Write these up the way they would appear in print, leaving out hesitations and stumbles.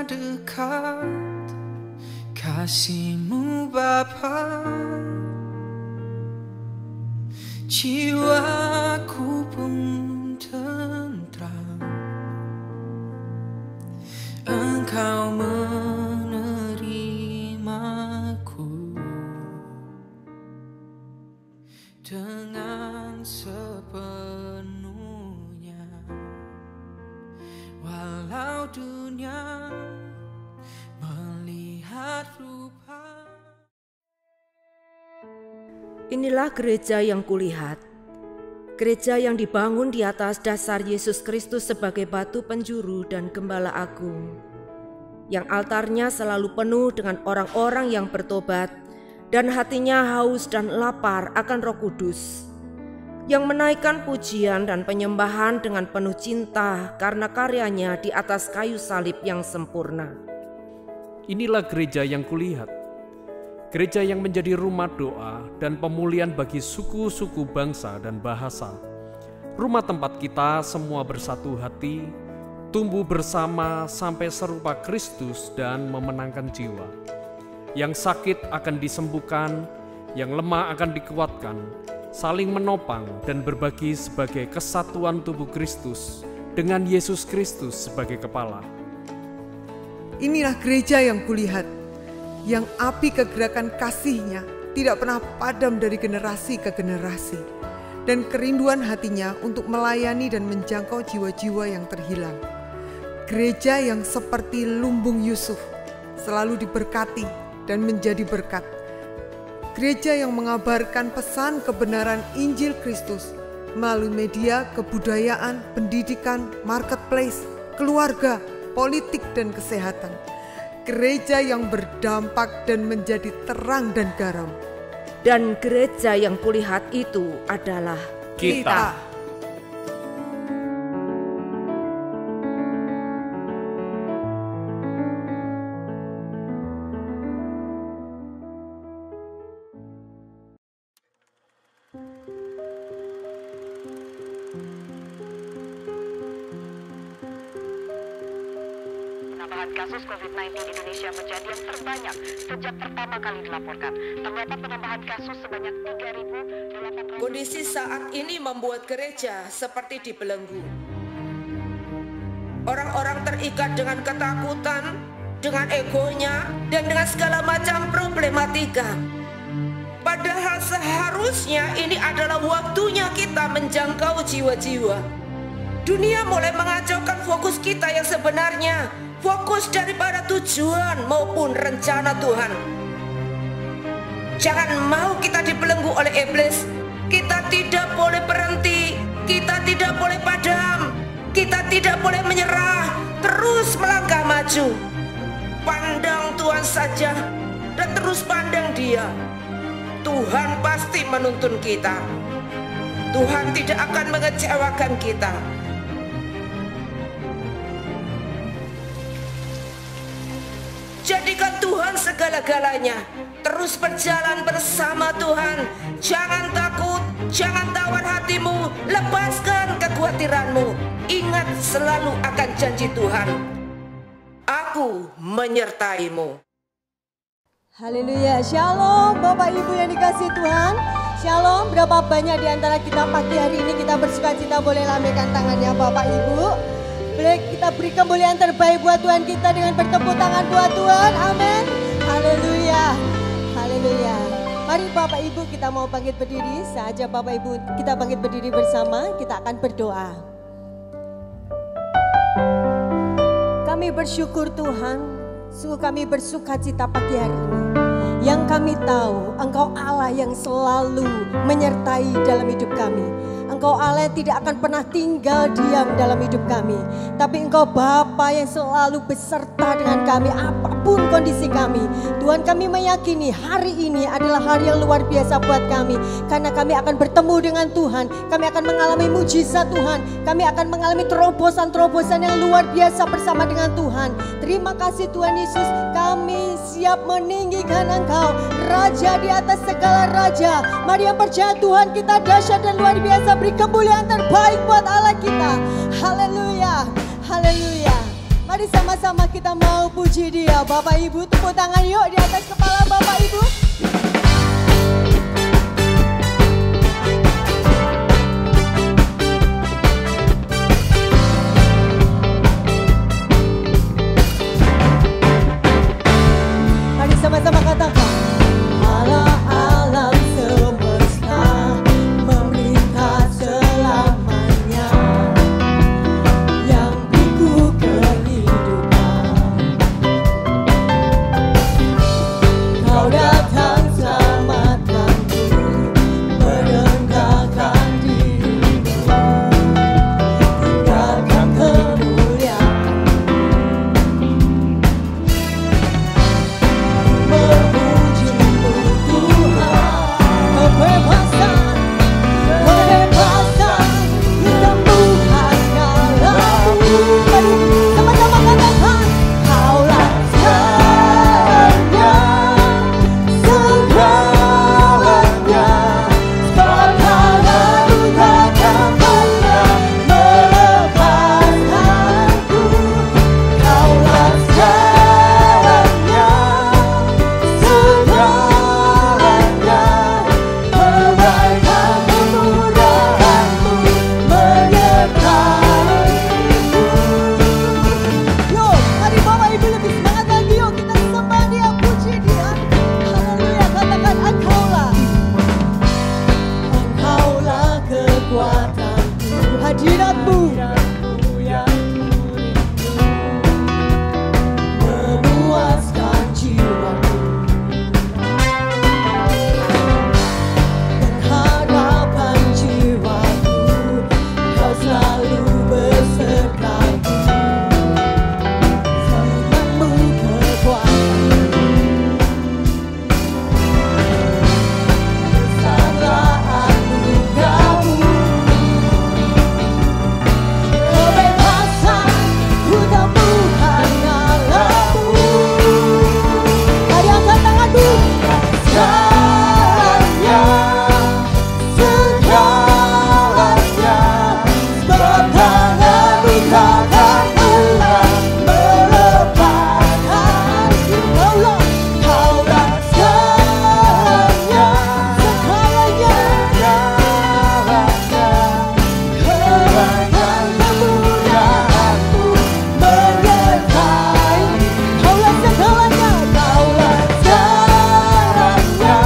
dekat kasih-Mu Bapa, jiwaku pun tentram. Engkau menerimaku dengan sepenuhnya, walau dunia melihat rupa. Inilah gereja yang kulihat, gereja yang dibangun di atas dasar Yesus Kristus sebagai batu penjuru dan gembala agung, yang altarnya selalu penuh dengan orang-orang yang bertobat dan hatinya haus dan lapar akan Roh Kudus, yang menaikkan pujian dan penyembahan dengan penuh cinta karena karyanya di atas kayu salib yang sempurna. Inilah gereja yang kulihat, gereja yang menjadi rumah doa dan pemulihan bagi suku-suku bangsa dan bahasa. Rumah tempat kita semua bersatu hati, tumbuh bersama sampai serupa Kristus dan memenangkan jiwa. Yang sakit akan disembuhkan, yang lemah akan dikuatkan, saling menopang dan berbagi sebagai kesatuan tubuh Kristus dengan Yesus Kristus sebagai kepala. Inilah gereja yang kulihat, yang api kegerakan kasih-Nya tidak pernah padam dari generasi ke generasi, dan kerinduan hatinya untuk melayani dan menjangkau jiwa-jiwa yang terhilang. Gereja yang seperti lumbung Yusuf, selalu diberkati dan menjadi berkat. Gereja yang mengabarkan pesan kebenaran Injil Kristus melalui media, kebudayaan, pendidikan, marketplace, keluarga, politik, dan kesehatan. Gereja yang berdampak dan menjadi terang dan garam. Dan gereja yang kulihat itu adalah Kita. Penambahan kasus COVID-19 di Indonesia menjadi yang terbanyak sejak pertama kali dilaporkan. Terdapat penambahan kasus sebanyak 3.800. Kondisi saat ini membuat gereja seperti dibelenggu. Orang-orang terikat dengan ketakutan, dengan egonya, dan dengan segala macam problematika. Padahal seharusnya ini adalah waktunya kita menjangkau jiwa-jiwa. Dunia mulai mengacaukan fokus kita yang sebenarnya, fokus daripada tujuan maupun rencana Tuhan. Jangan mau kita dibelenggu oleh iblis. Kita tidak boleh berhenti, kita tidak boleh padam, kita tidak boleh menyerah, terus melangkah maju. Pandang Tuhan saja dan terus pandang Dia. Tuhan pasti menuntun kita. Tuhan tidak akan mengecewakan kita. Jadikan Tuhan segala-galanya. Terus berjalan bersama Tuhan. Jangan takut, jangan tawar hatimu. Lepaskan kekhawatiranmu. Ingat selalu akan janji Tuhan. Aku menyertaimu. Haleluya, shalom Bapak Ibu yang dikasihi Tuhan. Shalom, berapa banyak di antara kita pagi hari ini kita bersukacita boleh lambaikan tangannya Bapak Ibu. Boleh kita beri kemuliaan terbaik buat Tuhan kita dengan bertepuk tangan buat Tuhan, amin. Haleluya, haleluya. Mari Bapak Ibu kita mau bangkit berdiri, saja Bapak Ibu kita bangkit berdiri bersama, kita akan berdoa. Kami bersyukur Tuhan, sungguh kami bersukacita pagi hari ini. Yang kami tahu Engkau Allah yang selalu menyertai dalam hidup kami. Engkau Allah yang tidak akan pernah tinggal diam dalam hidup kami. Tapi Engkau Bapa yang selalu beserta dengan kami apapun kondisi kami. Tuhan, kami meyakini hari ini adalah hari yang luar biasa buat kami. Karena kami akan bertemu dengan Tuhan. Kami akan mengalami mujizat Tuhan. Kami akan mengalami terobosan-terobosan yang luar biasa bersama dengan Tuhan. Terima kasih Tuhan Yesus. Kami siap meninggikan Engkau, Raja di atas segala raja. Mari yang percaya Tuhan kita dahsyat dan luar biasa. Beri kemuliaan terbaik buat Allah kita. Haleluya, haleluya. Mari sama-sama kita mau puji Dia. Bapak Ibu tepuk tangan yuk di atas kepala Bapak Ibu. Mari sama-sama katakan. Allah alam semesta memerintah selamanya, yang berikut kehidupan. Kau datang selamatkanku, merendahkan dirimu, tinggalkan kemuliaan. Memujimu Tuhan, kebebasan, kebebasan, kesembuhan nyalamu. Mari sama-sama katakan, Kaulah segalanya, segalanya. Sebab tanganmu takkan pernah melepaskanku. Kaulah segalanya, segalanya. Kebaikan kemurahan-Mu menyertaiku. Yuk, mari Bapak Ibu lebih semangat lagi. Yuk kita sembah Dia, puji Dia. Haleluya, katakan Engkaulah kekuatanku, hadirat-Mu memuaskan jiwaku. Pengharapan jiwaku, Kau selalu besertaku. Firman-Mu kekuatanku, kesabaran-Mu kamu. Kebebasan ku temukan nyalamu. Mari angkat tanganmu. Segalanya, segalanya. Sebab tanganmu takkan pernah melepaskanku. Kaulah segalanya, segalanya. Kebaikan kemuliaan-Mu menyertai. Kaulah segalanya, Kaulah segalanya,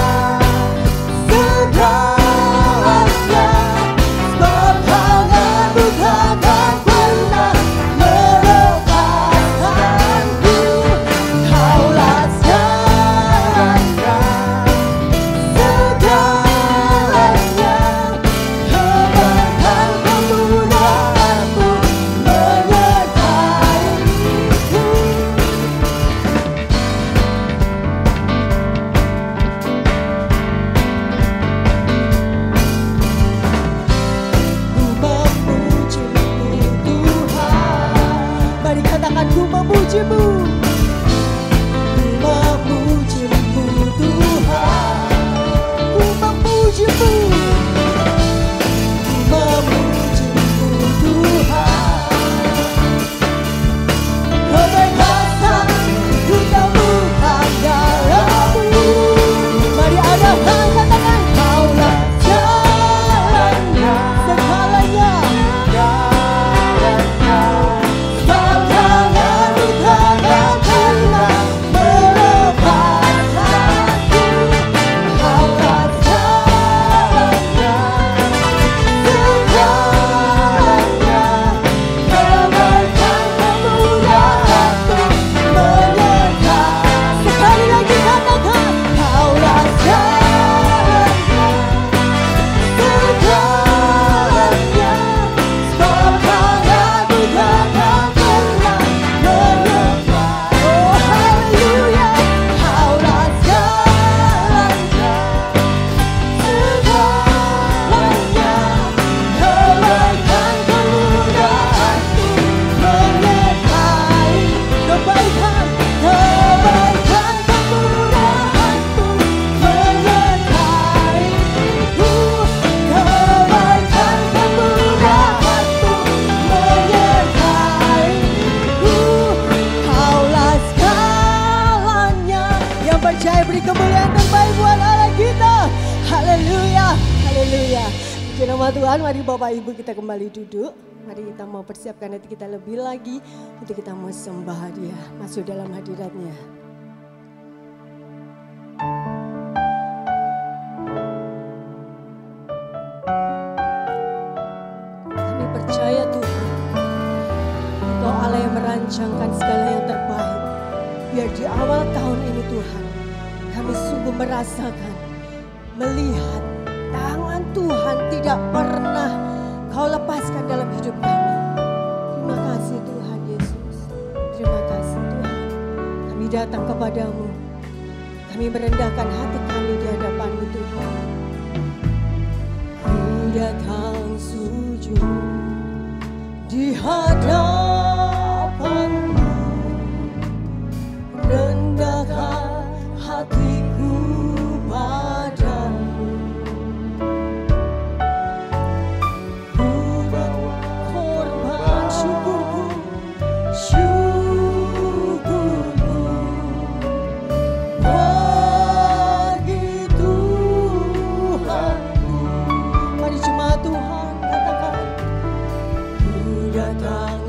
segalanya. Sebab tangan-Mu takkan pernah melepaskanku. Kaulah segalanya, segalanya. Kebaikan kemuliaan-Mu menyertaiku. Ku memujimu Tuhan. Mari katakan ku memujimu. Ku memujimu Tuhan. Ku memujimu. Ku memujimu Tuhan. Kebebasan ku temukan nyalamu. Mari adakan katakan Kaulah segalanya, segalanya. Sebab tangan-Mu takkan Puji nama Tuhan, mari Bapak Ibu kita kembali duduk. Mari kita mau persiapkan hati kita lebih lagi untuk kita mau sembah Dia, masuk dalam hadirat-Nya. Kami percaya Tuhan, Engkau Allah yang merancangkan segala yang terbaik. Biar di awal tahun ini Tuhan, kami sungguh merasakan, melihat tangan Tuhan tidak pernah Kau lepaskan dalam hidup kami. Terima kasih Tuhan Yesus. Terima kasih Tuhan. Kami datang kepadamu. Kami merendahkan hati kami di hadapan-Mu Tuhan. Ku datang sujud di hadapan-Mu. Rendahkan hatiku padamu. Ku bawa korban syukurku bagi Tuhanku. Mari jemaat Tuhan katakan, ku datang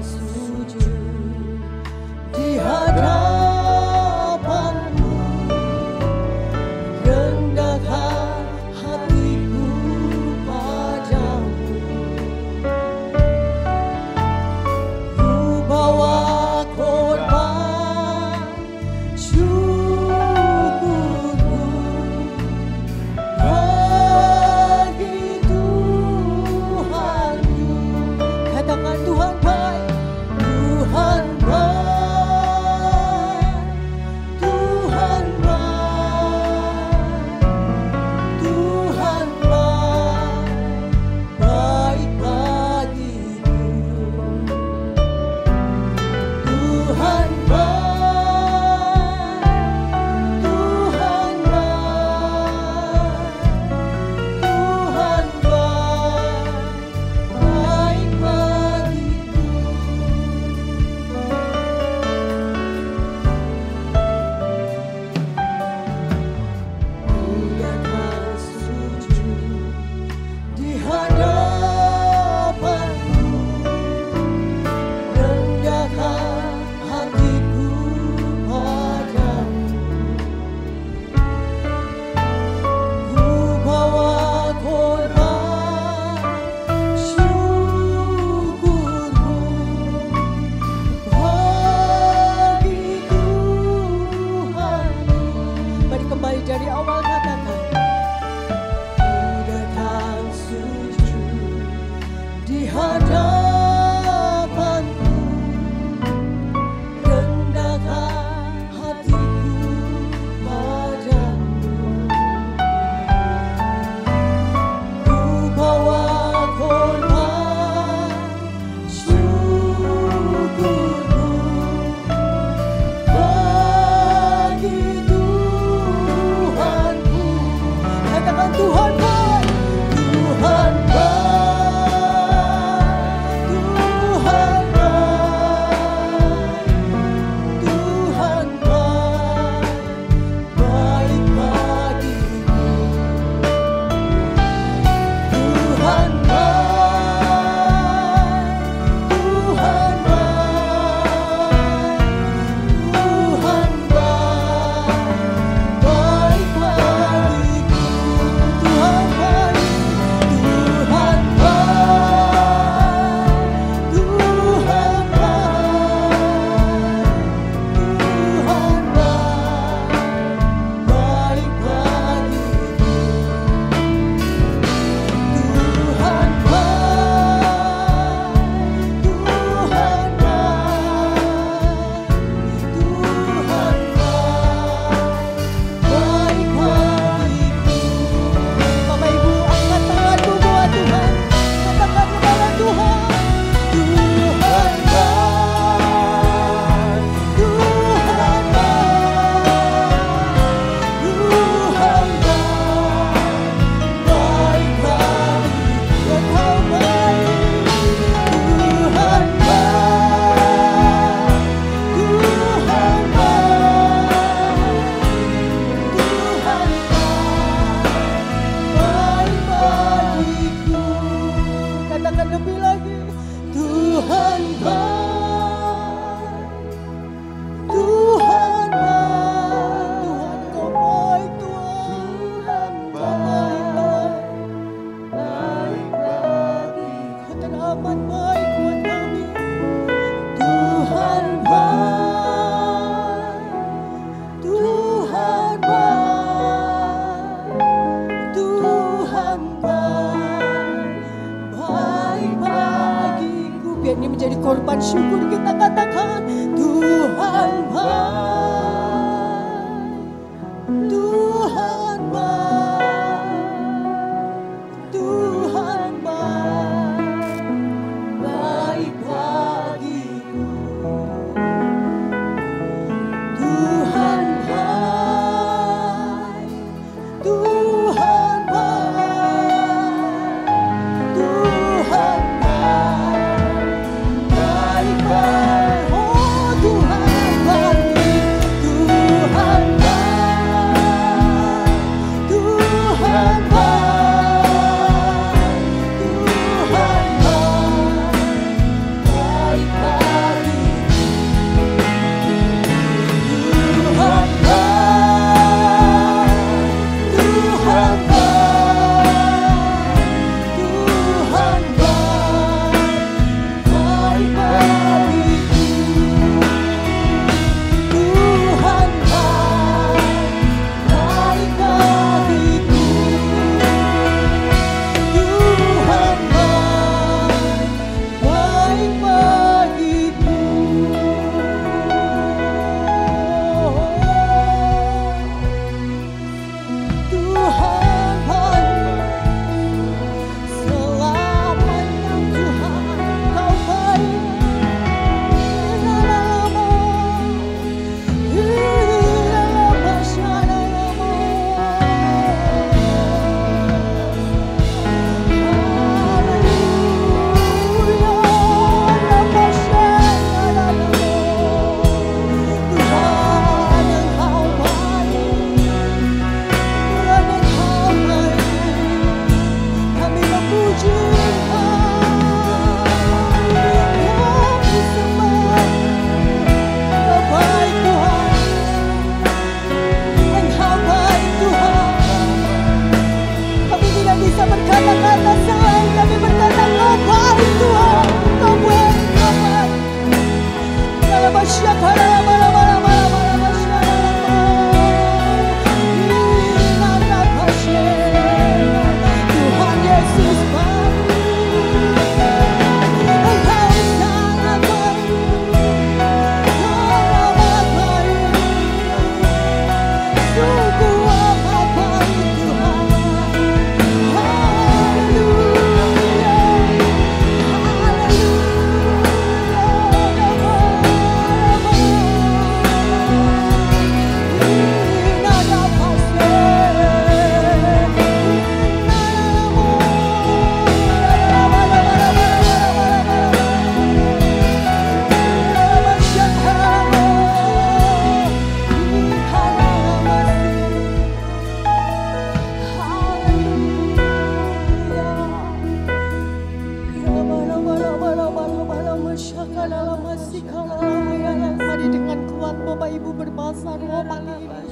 Mari dengan kuat Bapak Ibu berbahasa roh pagi ini.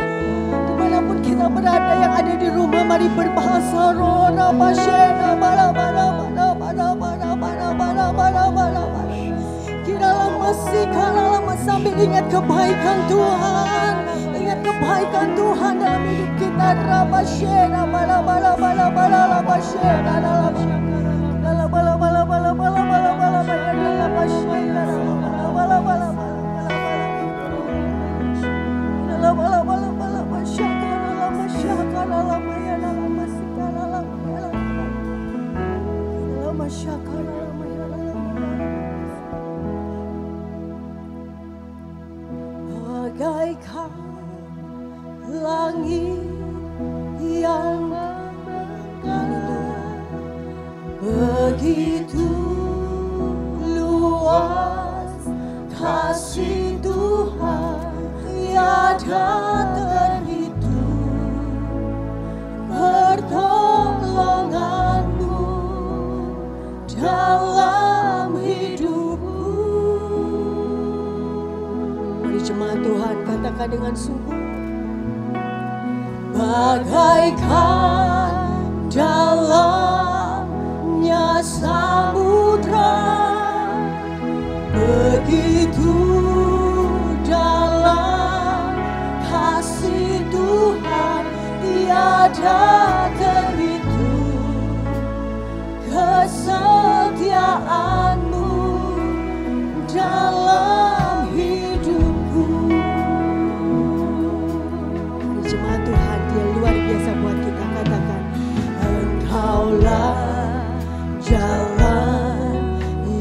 Dimanapun kita berada, yang ada di rumah, mari berbahasa roh. Sambil ingat kebaikan Tuhan, ingat kebaikan Tuhan dalam hidup kita. Bagaikan langit yang menggantung, begitu luas kasih Tuhan, tiada terhitung pertolonganmu dalam hidupku. Mari jemaat Tuhan katakan dengan sungguh, bagaikan dalamnya samudra, begitu dalam kasih Tuhan, tiada terhitung kesetiaanmu dalam hidupku. Jemaat Tuhan, Dia luar biasa buat kita. Katakan, Engkaulah jalan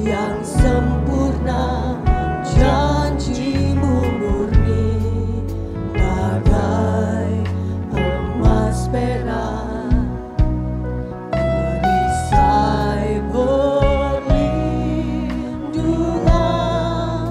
yang sempurna, janjimu murni, bagai emas perak, perisai perlindungan.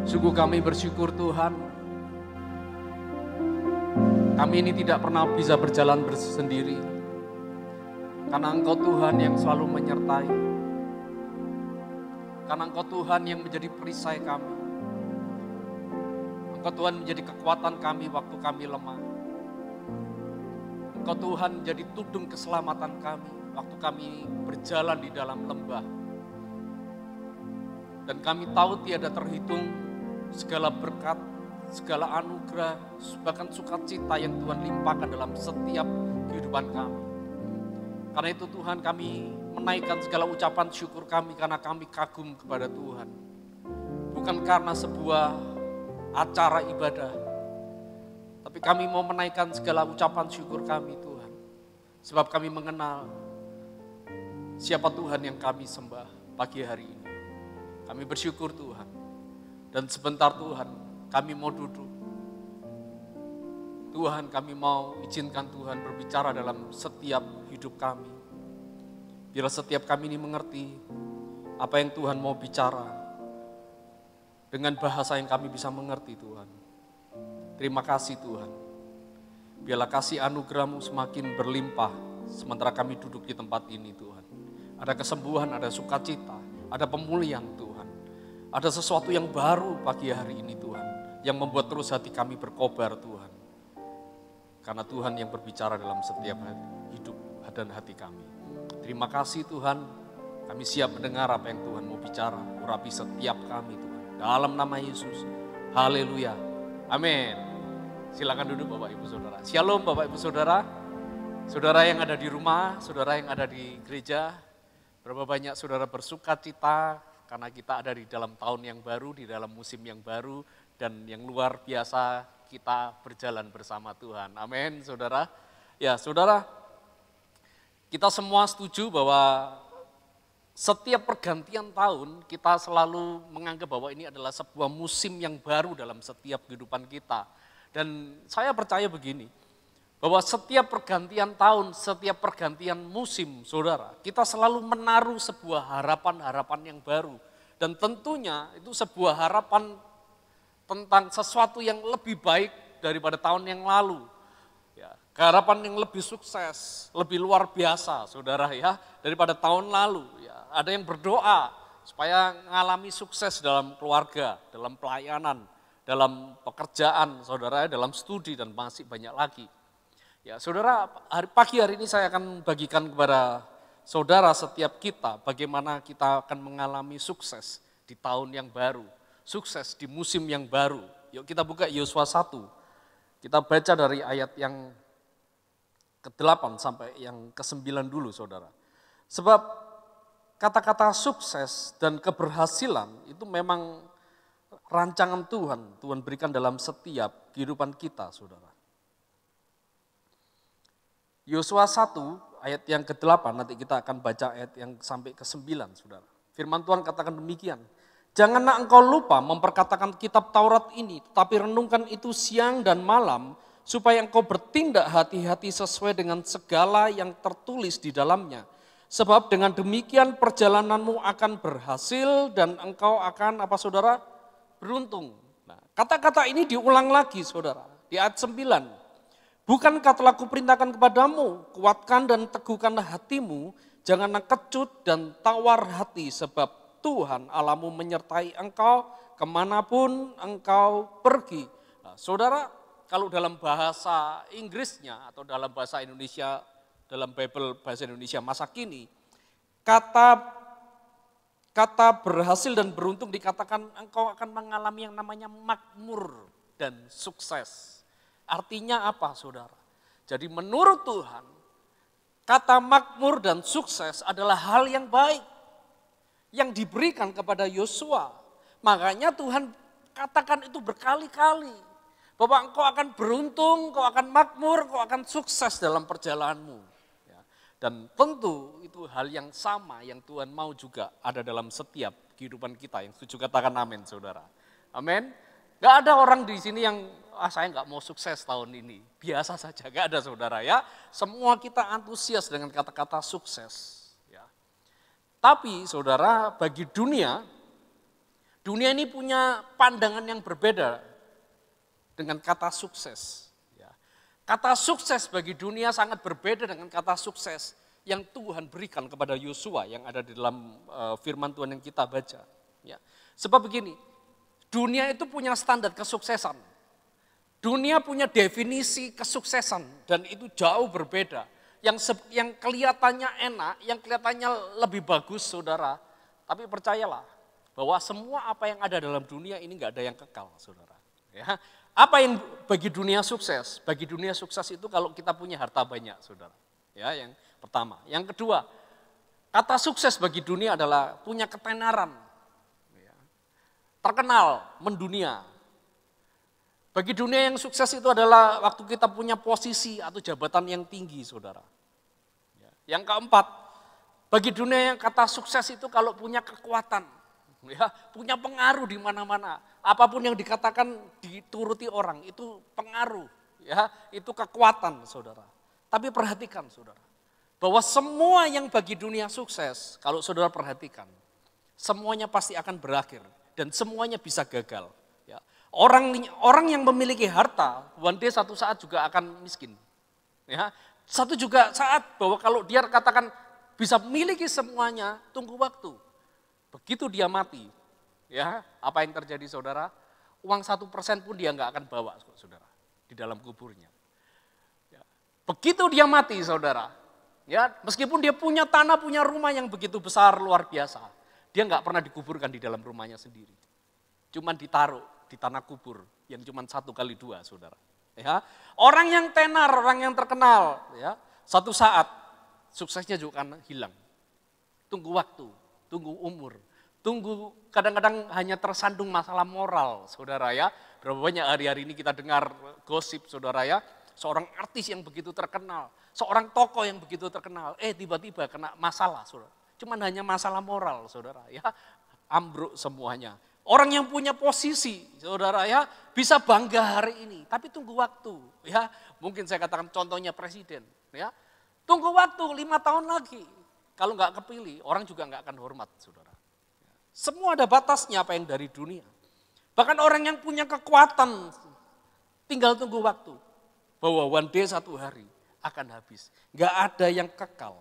Sungguh kami bersyukur Tuhan, kami ini tidak pernah bisa berjalan sendiri, karena Engkau Tuhan yang selalu menyertai, karena Engkau Tuhan yang menjadi perisai kami, Engkau Tuhan menjadi kekuatan kami waktu kami lemah, Engkau Tuhan menjadi tudung keselamatan kami waktu kami berjalan di dalam lembah, dan kami tahu tiada terhitung segala berkat, segala anugerah, bahkan sukacita yang Tuhan limpahkan dalam setiap kehidupan kami. Karena itu Tuhan, kami menaikkan segala ucapan syukur kami karena kami kagum kepada Tuhan. Bukan karena sebuah acara ibadah, tapi kami mau menaikkan segala ucapan syukur kami Tuhan. Sebab kami mengenal siapa Tuhan yang kami sembah pagi hari ini. Kami bersyukur Tuhan. Dan sebentar Tuhan, kami mau duduk. Tuhan, kami mau izinkan Tuhan berbicara dalam setiap hidup kami. Biar setiap kami ini mengerti apa yang Tuhan mau bicara dengan bahasa yang kami bisa mengerti Tuhan. Terima kasih Tuhan. Biarlah kasih anugerah-Mu semakin berlimpah sementara kami duduk di tempat ini Tuhan. Ada kesembuhan, ada sukacita, ada pemulihan Tuhan. Ada sesuatu yang baru pagi hari ini Tuhan, yang membuat terus hati kami berkobar Tuhan. Karena Tuhan yang berbicara dalam setiap hidup dan hati kami. Terima kasih Tuhan, kami siap mendengar apa yang Tuhan mau bicara, urapi setiap kami Tuhan. Dalam nama Yesus, haleluya, amin. Silakan duduk Bapak Ibu Saudara. Shalom Bapak Ibu Saudara, saudara yang ada di rumah, saudara yang ada di gereja. Berapa banyak saudara bersuka cita, karena kita ada di dalam tahun yang baru, di dalam musim yang baru, dan yang luar biasa kita berjalan bersama Tuhan. Amin, saudara. Ya, saudara, kita semua setuju bahwa setiap pergantian tahun kita selalu menganggap bahwa ini adalah sebuah musim yang baru dalam setiap kehidupan kita. Dan saya percaya begini, bahwa setiap pergantian tahun, setiap pergantian musim, saudara, kita selalu menaruh sebuah harapan-harapan yang baru. Dan tentunya itu sebuah harapan tentang sesuatu yang lebih baik daripada tahun yang lalu. Ya, harapan yang lebih sukses, lebih luar biasa, saudara ya, daripada tahun lalu. Ya, ada yang berdoa supaya mengalami sukses dalam keluarga, dalam pelayanan, dalam pekerjaan, saudara, dalam studi, dan masih banyak lagi. Ya, saudara, pagi hari ini saya akan bagikan kepada saudara setiap kita bagaimana kita akan mengalami sukses di tahun yang baru, sukses di musim yang baru. Yuk kita buka Yosua 1, kita baca dari ayat yang ke-8 sampai yang ke-9 dulu saudara. Sebab kata-kata sukses dan keberhasilan itu memang rancangan Tuhan, Tuhan berikan dalam setiap kehidupan kita saudara. Yosua 1 ayat yang ke-8, nanti kita akan baca ayat yang sampai ke-9 saudara. Firman Tuhan katakan demikian, janganlah engkau lupa memperkatakan kitab Taurat ini, tetapi renungkan itu siang dan malam, supaya engkau bertindak hati-hati sesuai dengan segala yang tertulis di dalamnya. Sebab dengan demikian perjalananmu akan berhasil dan engkau akan apa saudara? Beruntung. Nah, kata-kata ini diulang lagi saudara di ayat 9. Bukankah telah kuperintahkan kepadamu, kuatkan dan teguhkanlah hatimu, janganlah kecut dan tawar hati sebab Tuhan Allahmu menyertai engkau kemanapun engkau pergi. Nah, saudara, kalau dalam bahasa Inggrisnya atau dalam bahasa Indonesia, dalam Bible bahasa Indonesia masa kini, kata berhasil dan beruntung dikatakan engkau akan mengalami yang namanya makmur dan sukses. Artinya apa saudara? Jadi menurut Tuhan, kata makmur dan sukses adalah hal yang baik yang diberikan kepada Yosua. Makanya Tuhan katakan itu berkali-kali. Bahwa engkau akan beruntung, engkau akan makmur, engkau akan sukses dalam perjalananmu. Ya. Dan tentu itu hal yang sama yang Tuhan mau juga ada dalam setiap kehidupan kita. Yang setuju katakan amin saudara. Amin. Gak ada orang di sini yang, saya gak mau sukses tahun ini. Biasa saja, gak ada saudara ya. Semua kita antusias dengan kata-kata sukses. Ya. Tapi saudara, bagi dunia ini punya pandangan yang berbeda dengan kata sukses. Ya. Kata sukses bagi dunia sangat berbeda dengan kata sukses yang Tuhan berikan kepada Yosua yang ada di dalam firman Tuhan yang kita baca. Ya. Sebab begini, dunia itu punya standar kesuksesan. Dunia punya definisi kesuksesan dan itu jauh berbeda. Yang kelihatannya enak, yang kelihatannya lebih bagus saudara. Tapi percayalah bahwa semua apa yang ada dalam dunia ini gak ada yang kekal saudara. Ya. Apa yang bagi dunia sukses? Bagi dunia sukses itu kalau kita punya harta banyak, saudara. Ya, yang pertama. Yang kedua, kata sukses bagi dunia adalah punya ketenaran. Ya. Terkenal, mendunia. Bagi dunia yang sukses itu adalah waktu kita punya posisi atau jabatan yang tinggi, saudara. Ya. Yang keempat, bagi dunia yang kata sukses itu kalau punya kekuatan. Ya, punya pengaruh di mana-mana. Apapun yang dikatakan dituruti orang, itu pengaruh. Ya, itu kekuatan saudara. Tapi perhatikan saudara, bahwa semua yang bagi dunia sukses, kalau saudara perhatikan, semuanya pasti akan berakhir. Dan semuanya bisa gagal. Ya. Orang yang memiliki harta, one day satu saat juga akan miskin. Ya. Satu juga saat bahwa kalau dia katakan bisa memiliki semuanya, tunggu waktu. Begitu dia mati, ya apa yang terjadi saudara? Uang 1% pun dia nggak akan bawa saudara di dalam kuburnya. Ya. Begitu dia mati saudara, ya meskipun dia punya tanah, punya rumah yang begitu besar luar biasa, dia nggak pernah dikuburkan di dalam rumahnya sendiri. Cuman ditaruh di tanah kubur yang cuma 1 kali 2 saudara. Ya. Orang yang tenar, orang yang terkenal, ya satu saat suksesnya juga akan hilang. Tunggu waktu. Tunggu umur, tunggu kadang-kadang hanya tersandung masalah moral saudara ya. Berapa banyak hari-hari ini kita dengar gosip saudara ya. Seorang artis yang begitu terkenal, seorang tokoh yang begitu terkenal, tiba-tiba kena masalah saudara. Cuman hanya masalah moral saudara ya, ambruk semuanya. Orang yang punya posisi saudara ya, bisa bangga hari ini, tapi tunggu waktu ya. Mungkin saya katakan contohnya presiden ya, tunggu waktu 5 tahun lagi. Kalau nggak kepilih, orang juga nggak akan hormat, saudara. Semua ada batasnya apa yang dari dunia. Bahkan orang yang punya kekuatan, tinggal tunggu waktu. Bahwa one day satu hari akan habis. Nggak ada yang kekal.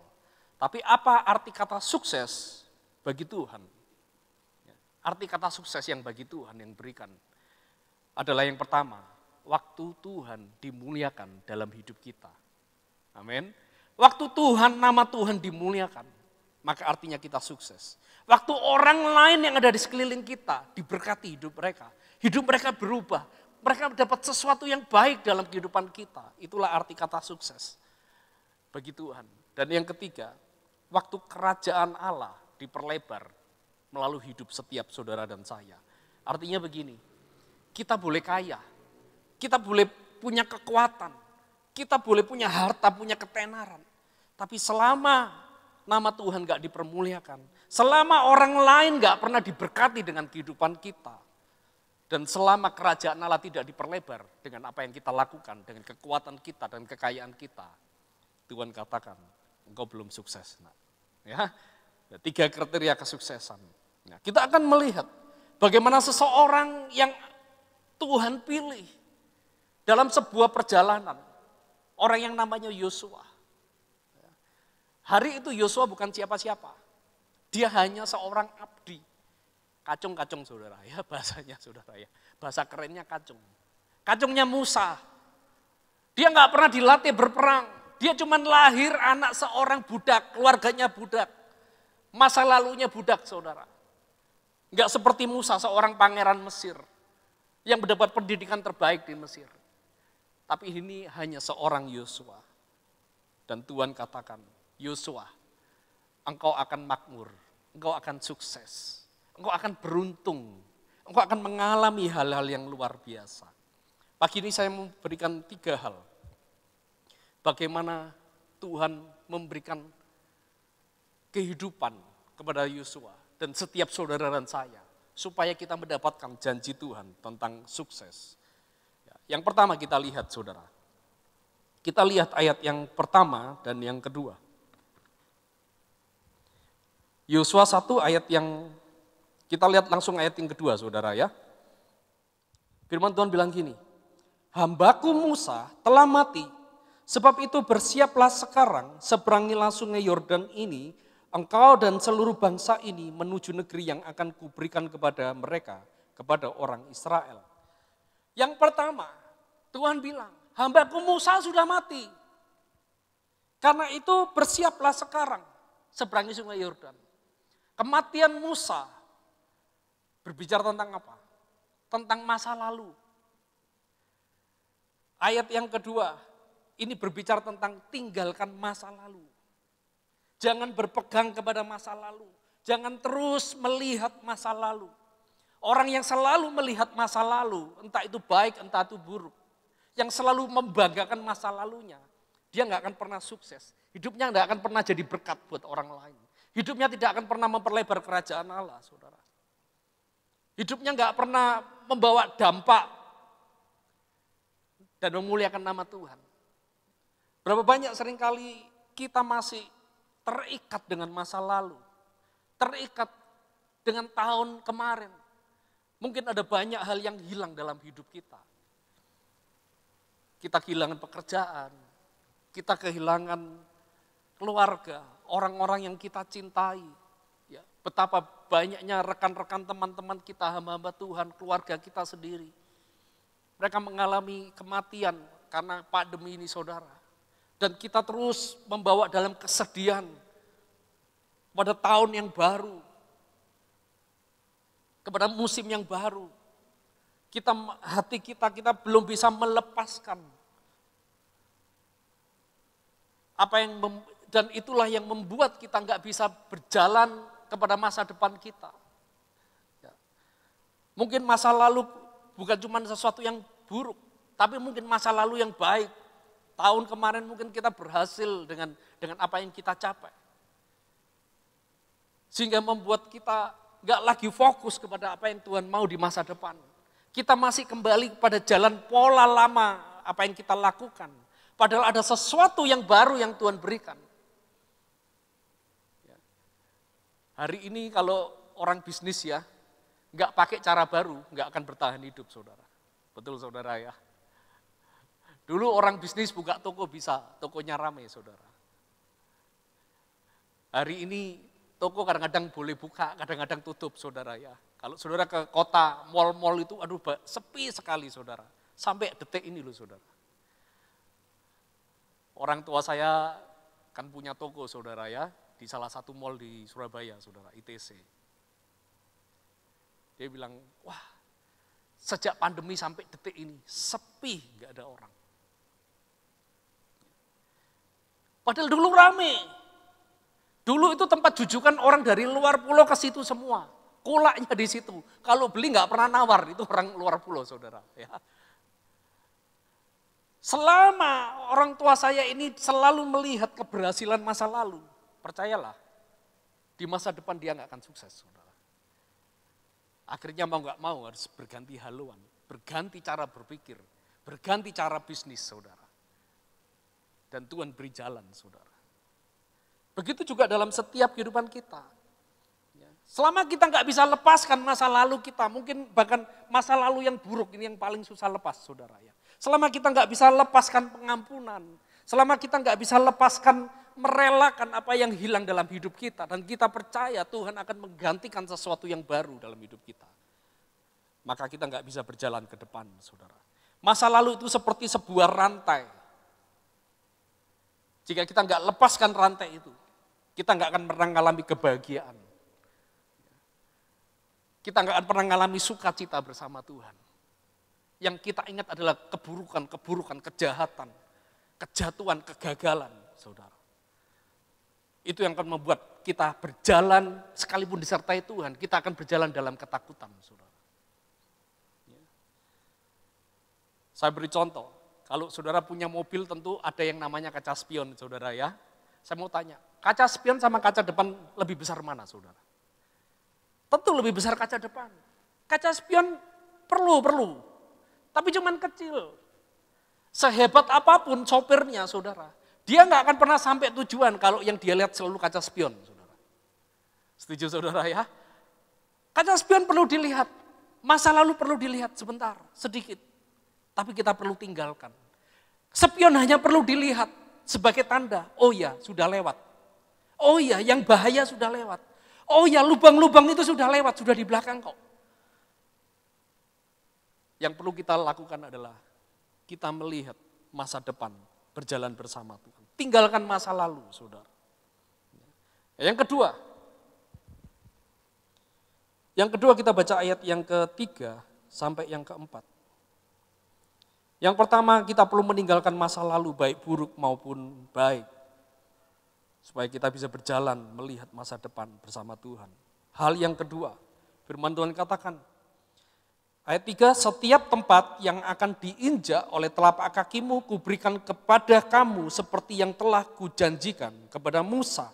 Tapi apa arti kata sukses bagi Tuhan? Arti kata sukses yang bagi Tuhan yang berikan adalah yang pertama, waktu Tuhan dimuliakan dalam hidup kita. Amin. Waktu Tuhan, nama Tuhan dimuliakan, maka artinya kita sukses. Waktu orang lain yang ada di sekeliling kita diberkati hidup mereka berubah, mereka dapat sesuatu yang baik dalam kehidupan kita. Itulah arti kata sukses bagi Tuhan. Dan yang ketiga, waktu kerajaan Allah diperlebar melalui hidup setiap saudara dan saya. Artinya begini, kita boleh kaya, kita boleh punya kekuatan, kita boleh punya harta, punya ketenaran. Tapi selama nama Tuhan gak dipermuliakan, selama orang lain gak pernah diberkati dengan kehidupan kita, dan selama kerajaan Allah tidak diperlebar dengan apa yang kita lakukan, dengan kekuatan kita dan kekayaan kita, Tuhan katakan, engkau belum sukses. Nah. Ya, 3 kriteria kesuksesan. Nah, kita akan melihat bagaimana seseorang yang Tuhan pilih dalam sebuah perjalanan, orang yang namanya Yosua. Hari itu Yosua bukan siapa-siapa, dia hanya seorang abdi. Kacung-kacung saudara ya, bahasanya saudara ya, bahasa kerennya kacung. Kacungnya Musa, dia nggak pernah dilatih berperang, dia cuma lahir anak seorang budak, keluarganya budak, masa lalunya budak saudara. Nggak seperti Musa, seorang pangeran Mesir yang mendapat pendidikan terbaik di Mesir. Tapi ini hanya seorang Yosua. Dan Tuhan katakan, Yosua, engkau akan makmur, engkau akan sukses, engkau akan beruntung, engkau akan mengalami hal-hal yang luar biasa. Pagi ini saya memberikan 3 hal. Bagaimana Tuhan memberikan kehidupan kepada Yosua dan setiap saudara dan saya, supaya kita mendapatkan janji Tuhan tentang sukses. Yang pertama kita lihat saudara, kita lihat ayat yang pertama dan yang kedua. Yosua 1 ayat yang, kita lihat langsung ayat yang kedua saudara ya. Firman Tuhan bilang gini, hambaku Musa telah mati, sebab itu bersiaplah sekarang, seberangilah sungai Yordan ini, engkau dan seluruh bangsa ini menuju negeri yang akan kuberikan kepada mereka, kepada orang Israel. Yang pertama, Tuhan bilang, hambaku Musa sudah mati. Karena itu bersiaplah sekarang, seberangi sungai Yordan. Kematian Musa berbicara tentang apa? Tentang masa lalu. Ayat yang kedua, ini berbicara tentang tinggalkan masa lalu. Jangan berpegang kepada masa lalu. Jangan terus melihat masa lalu. Orang yang selalu melihat masa lalu, entah itu baik, entah itu buruk. Yang selalu membanggakan masa lalunya, dia nggak akan pernah sukses. Hidupnya nggak akan pernah jadi berkat buat orang lain. Hidupnya tidak akan pernah memperlebar kerajaan Allah, saudara. Hidupnya nggak pernah membawa dampak dan memuliakan nama Tuhan. Berapa banyak seringkali kita masih terikat dengan masa lalu, terikat dengan tahun kemarin. Mungkin ada banyak hal yang hilang dalam hidup kita. Kita kehilangan pekerjaan, kita kehilangan keluarga, orang-orang yang kita cintai. Ya, betapa banyaknya rekan-rekan teman-teman kita, hamba-hamba Tuhan, keluarga kita sendiri. Mereka mengalami kematian karena pandemi ini saudara. Dan kita terus membawa dalam kesedihan pada tahun yang baru, kepada musim yang baru. Hati kita belum bisa melepaskan apa yang dan itulah yang membuat kita nggak bisa berjalan kepada masa depan kita. Ya. Mungkin masa lalu bukan cuma sesuatu yang buruk, tapi mungkin masa lalu yang baik. Tahun kemarin mungkin kita berhasil dengan apa yang kita capai. Sehingga membuat kita nggak lagi fokus kepada apa yang Tuhan mau di masa depan. Kita masih kembali kepada jalan pola lama apa yang kita lakukan. Padahal ada sesuatu yang baru yang Tuhan berikan. Hari ini kalau orang bisnis ya, nggak pakai cara baru, nggak akan bertahan hidup saudara. Betul saudara ya. Dulu orang bisnis buka toko bisa, tokonya rame saudara. Hari ini toko kadang-kadang boleh buka, kadang-kadang tutup saudara ya. Kalau saudara ke kota, mal-mal itu aduh sepi sekali saudara. Sampai detik ini loh saudara. Orang tua saya kan punya toko saudara ya, di salah satu mal di Surabaya saudara, ITC. Dia bilang, wah sejak pandemi sampai detik ini, sepi gak ada orang. Padahal dulu rame. Dulu itu tempat jujukan orang dari luar pulau ke situ semua. Kulaknya di situ. Kalau beli nggak pernah nawar, itu orang luar pulau saudara. Ya. Selama orang tua saya ini selalu melihat keberhasilan masa lalu, percayalah, di masa depan dia nggak akan sukses saudara. Akhirnya mau nggak mau harus berganti haluan, berganti cara berpikir, berganti cara bisnis saudara. Dan Tuhan beri jalan saudara. Begitu juga dalam setiap kehidupan kita. Selama kita nggak bisa lepaskan masa lalu kita, mungkin bahkan masa lalu yang buruk ini yang paling susah lepas, saudara ya. Selama kita nggak bisa lepaskan pengampunan, selama kita nggak bisa lepaskan merelakan apa yang hilang dalam hidup kita, dan kita percaya Tuhan akan menggantikan sesuatu yang baru dalam hidup kita, maka kita nggak bisa berjalan ke depan, saudara. Masa lalu itu seperti sebuah rantai. Jika kita nggak lepaskan rantai itu, kita nggak akan pernah mengalami kebahagiaan. Kita nggak akan pernah mengalami sukacita bersama Tuhan. Yang kita ingat adalah keburukan, kejahatan, kejatuhan, kegagalan, saudara. Itu yang akan membuat kita berjalan, sekalipun disertai Tuhan, kita akan berjalan dalam ketakutan, saudara. Saya beri contoh, kalau saudara punya mobil tentu ada yang namanya kaca spion, saudara ya. Saya mau tanya, kaca spion sama kaca depan lebih besar mana, saudara? Tentu lebih besar kaca depan. Kaca spion perlu. Tapi cuman kecil. Sehebat apapun sopirnya, saudara, dia nggak akan pernah sampai tujuan kalau yang dia lihat selalu kaca spion, saudara. Setuju, saudara ya? Kaca spion perlu dilihat. Masa lalu perlu dilihat sebentar, sedikit. Tapi kita perlu tinggalkan. Spion hanya perlu dilihat sebagai tanda, oh ya sudah lewat. Oh ya yang bahaya sudah lewat. Oh ya lubang-lubang itu sudah lewat, sudah di belakang kok. Yang perlu kita lakukan adalah kita melihat masa depan, berjalan bersama Tuhan. Tinggalkan masa lalu, saudara. Yang kedua kita baca ayat yang ketiga sampai yang keempat. Yang pertama kita perlu meninggalkan masa lalu baik buruk maupun baik. Supaya kita bisa berjalan melihat masa depan bersama Tuhan. Hal yang kedua, firman Tuhan katakan, ayat 3, setiap tempat yang akan diinjak oleh telapak kakimu, kuberikan kepada kamu seperti yang telah kujanjikan kepada Musa.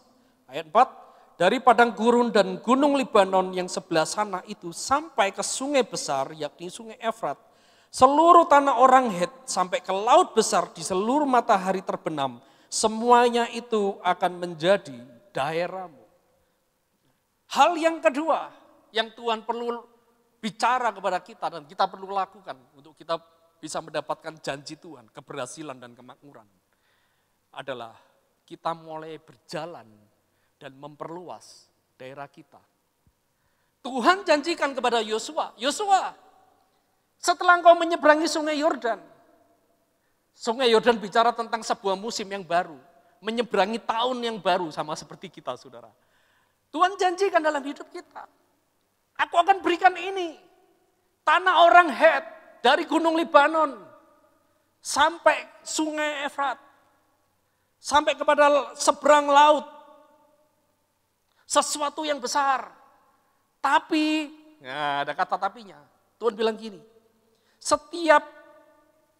Ayat 4, dari padang gurun dan gunung Libanon yang sebelah sana itu sampai ke sungai besar, yakni sungai Efrat, seluruh tanah orang Het sampai ke laut besar di seluruh matahari terbenam, semuanya itu akan menjadi daerahmu. Hal yang kedua yang Tuhan perlu bicara kepada kita dan kita perlu lakukan untuk kita bisa mendapatkan janji Tuhan, keberhasilan dan kemakmuran, adalah kita mulai berjalan dan memperluas daerah kita. Tuhan janjikan kepada Yosua, Yosua, setelah engkau menyeberangi sungai Yordan, Sungai Yordan bicara tentang sebuah musim yang baru, menyeberangi tahun yang baru sama seperti kita, saudara. Tuhan janjikan dalam hidup kita, aku akan berikan ini, tanah orang Het, dari gunung Libanon, sampai sungai Efrat, sampai kepada seberang laut, sesuatu yang besar. Tapi, nah ada kata tapinya, Tuhan bilang gini, setiap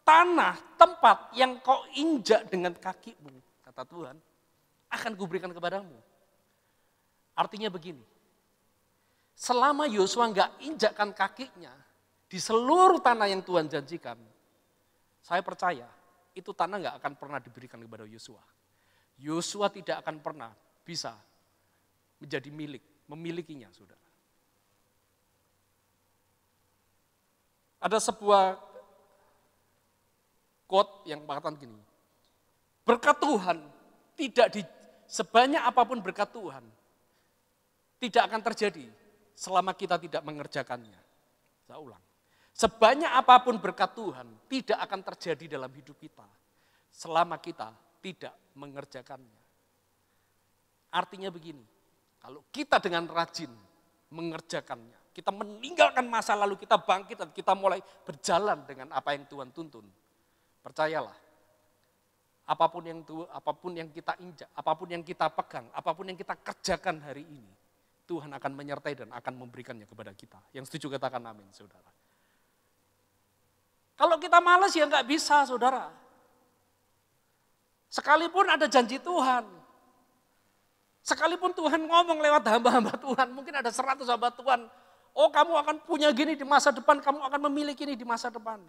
tanah, tempat yang kau injak dengan kakimu, kata Tuhan, akan kuberikan kepadamu. Artinya begini, selama Yosua enggak injakkan kakinya di seluruh tanah yang Tuhan janjikan, saya percaya itu tanah enggak akan pernah diberikan kepada Yosua. Yosua tidak akan pernah bisa menjadi memilikinya, saudara. Ada sebuah quote yang mengatakan gini, berkat Tuhan sebanyak apapun berkat Tuhan tidak akan terjadi selama kita tidak mengerjakannya. Saya ulang, sebanyak apapun berkat Tuhan tidak akan terjadi dalam hidup kita selama kita tidak mengerjakannya. Artinya begini, kalau kita dengan rajin mengerjakannya, kita meninggalkan masa lalu, kita bangkit dan kita mulai berjalan dengan apa yang Tuhan tuntun. Percayalah, apapun yang kita injak, apapun yang kita pegang, apapun yang kita kerjakan hari ini, Tuhan akan menyertai dan akan memberikannya kepada kita. Yang setuju katakan amin, saudara. Kalau kita malas ya nggak bisa, saudara. Sekalipun ada janji Tuhan, sekalipun Tuhan ngomong lewat hamba-hamba Tuhan, mungkin ada 100 hamba Tuhan, oh kamu akan punya gini di masa depan, kamu akan memiliki ini di masa depan.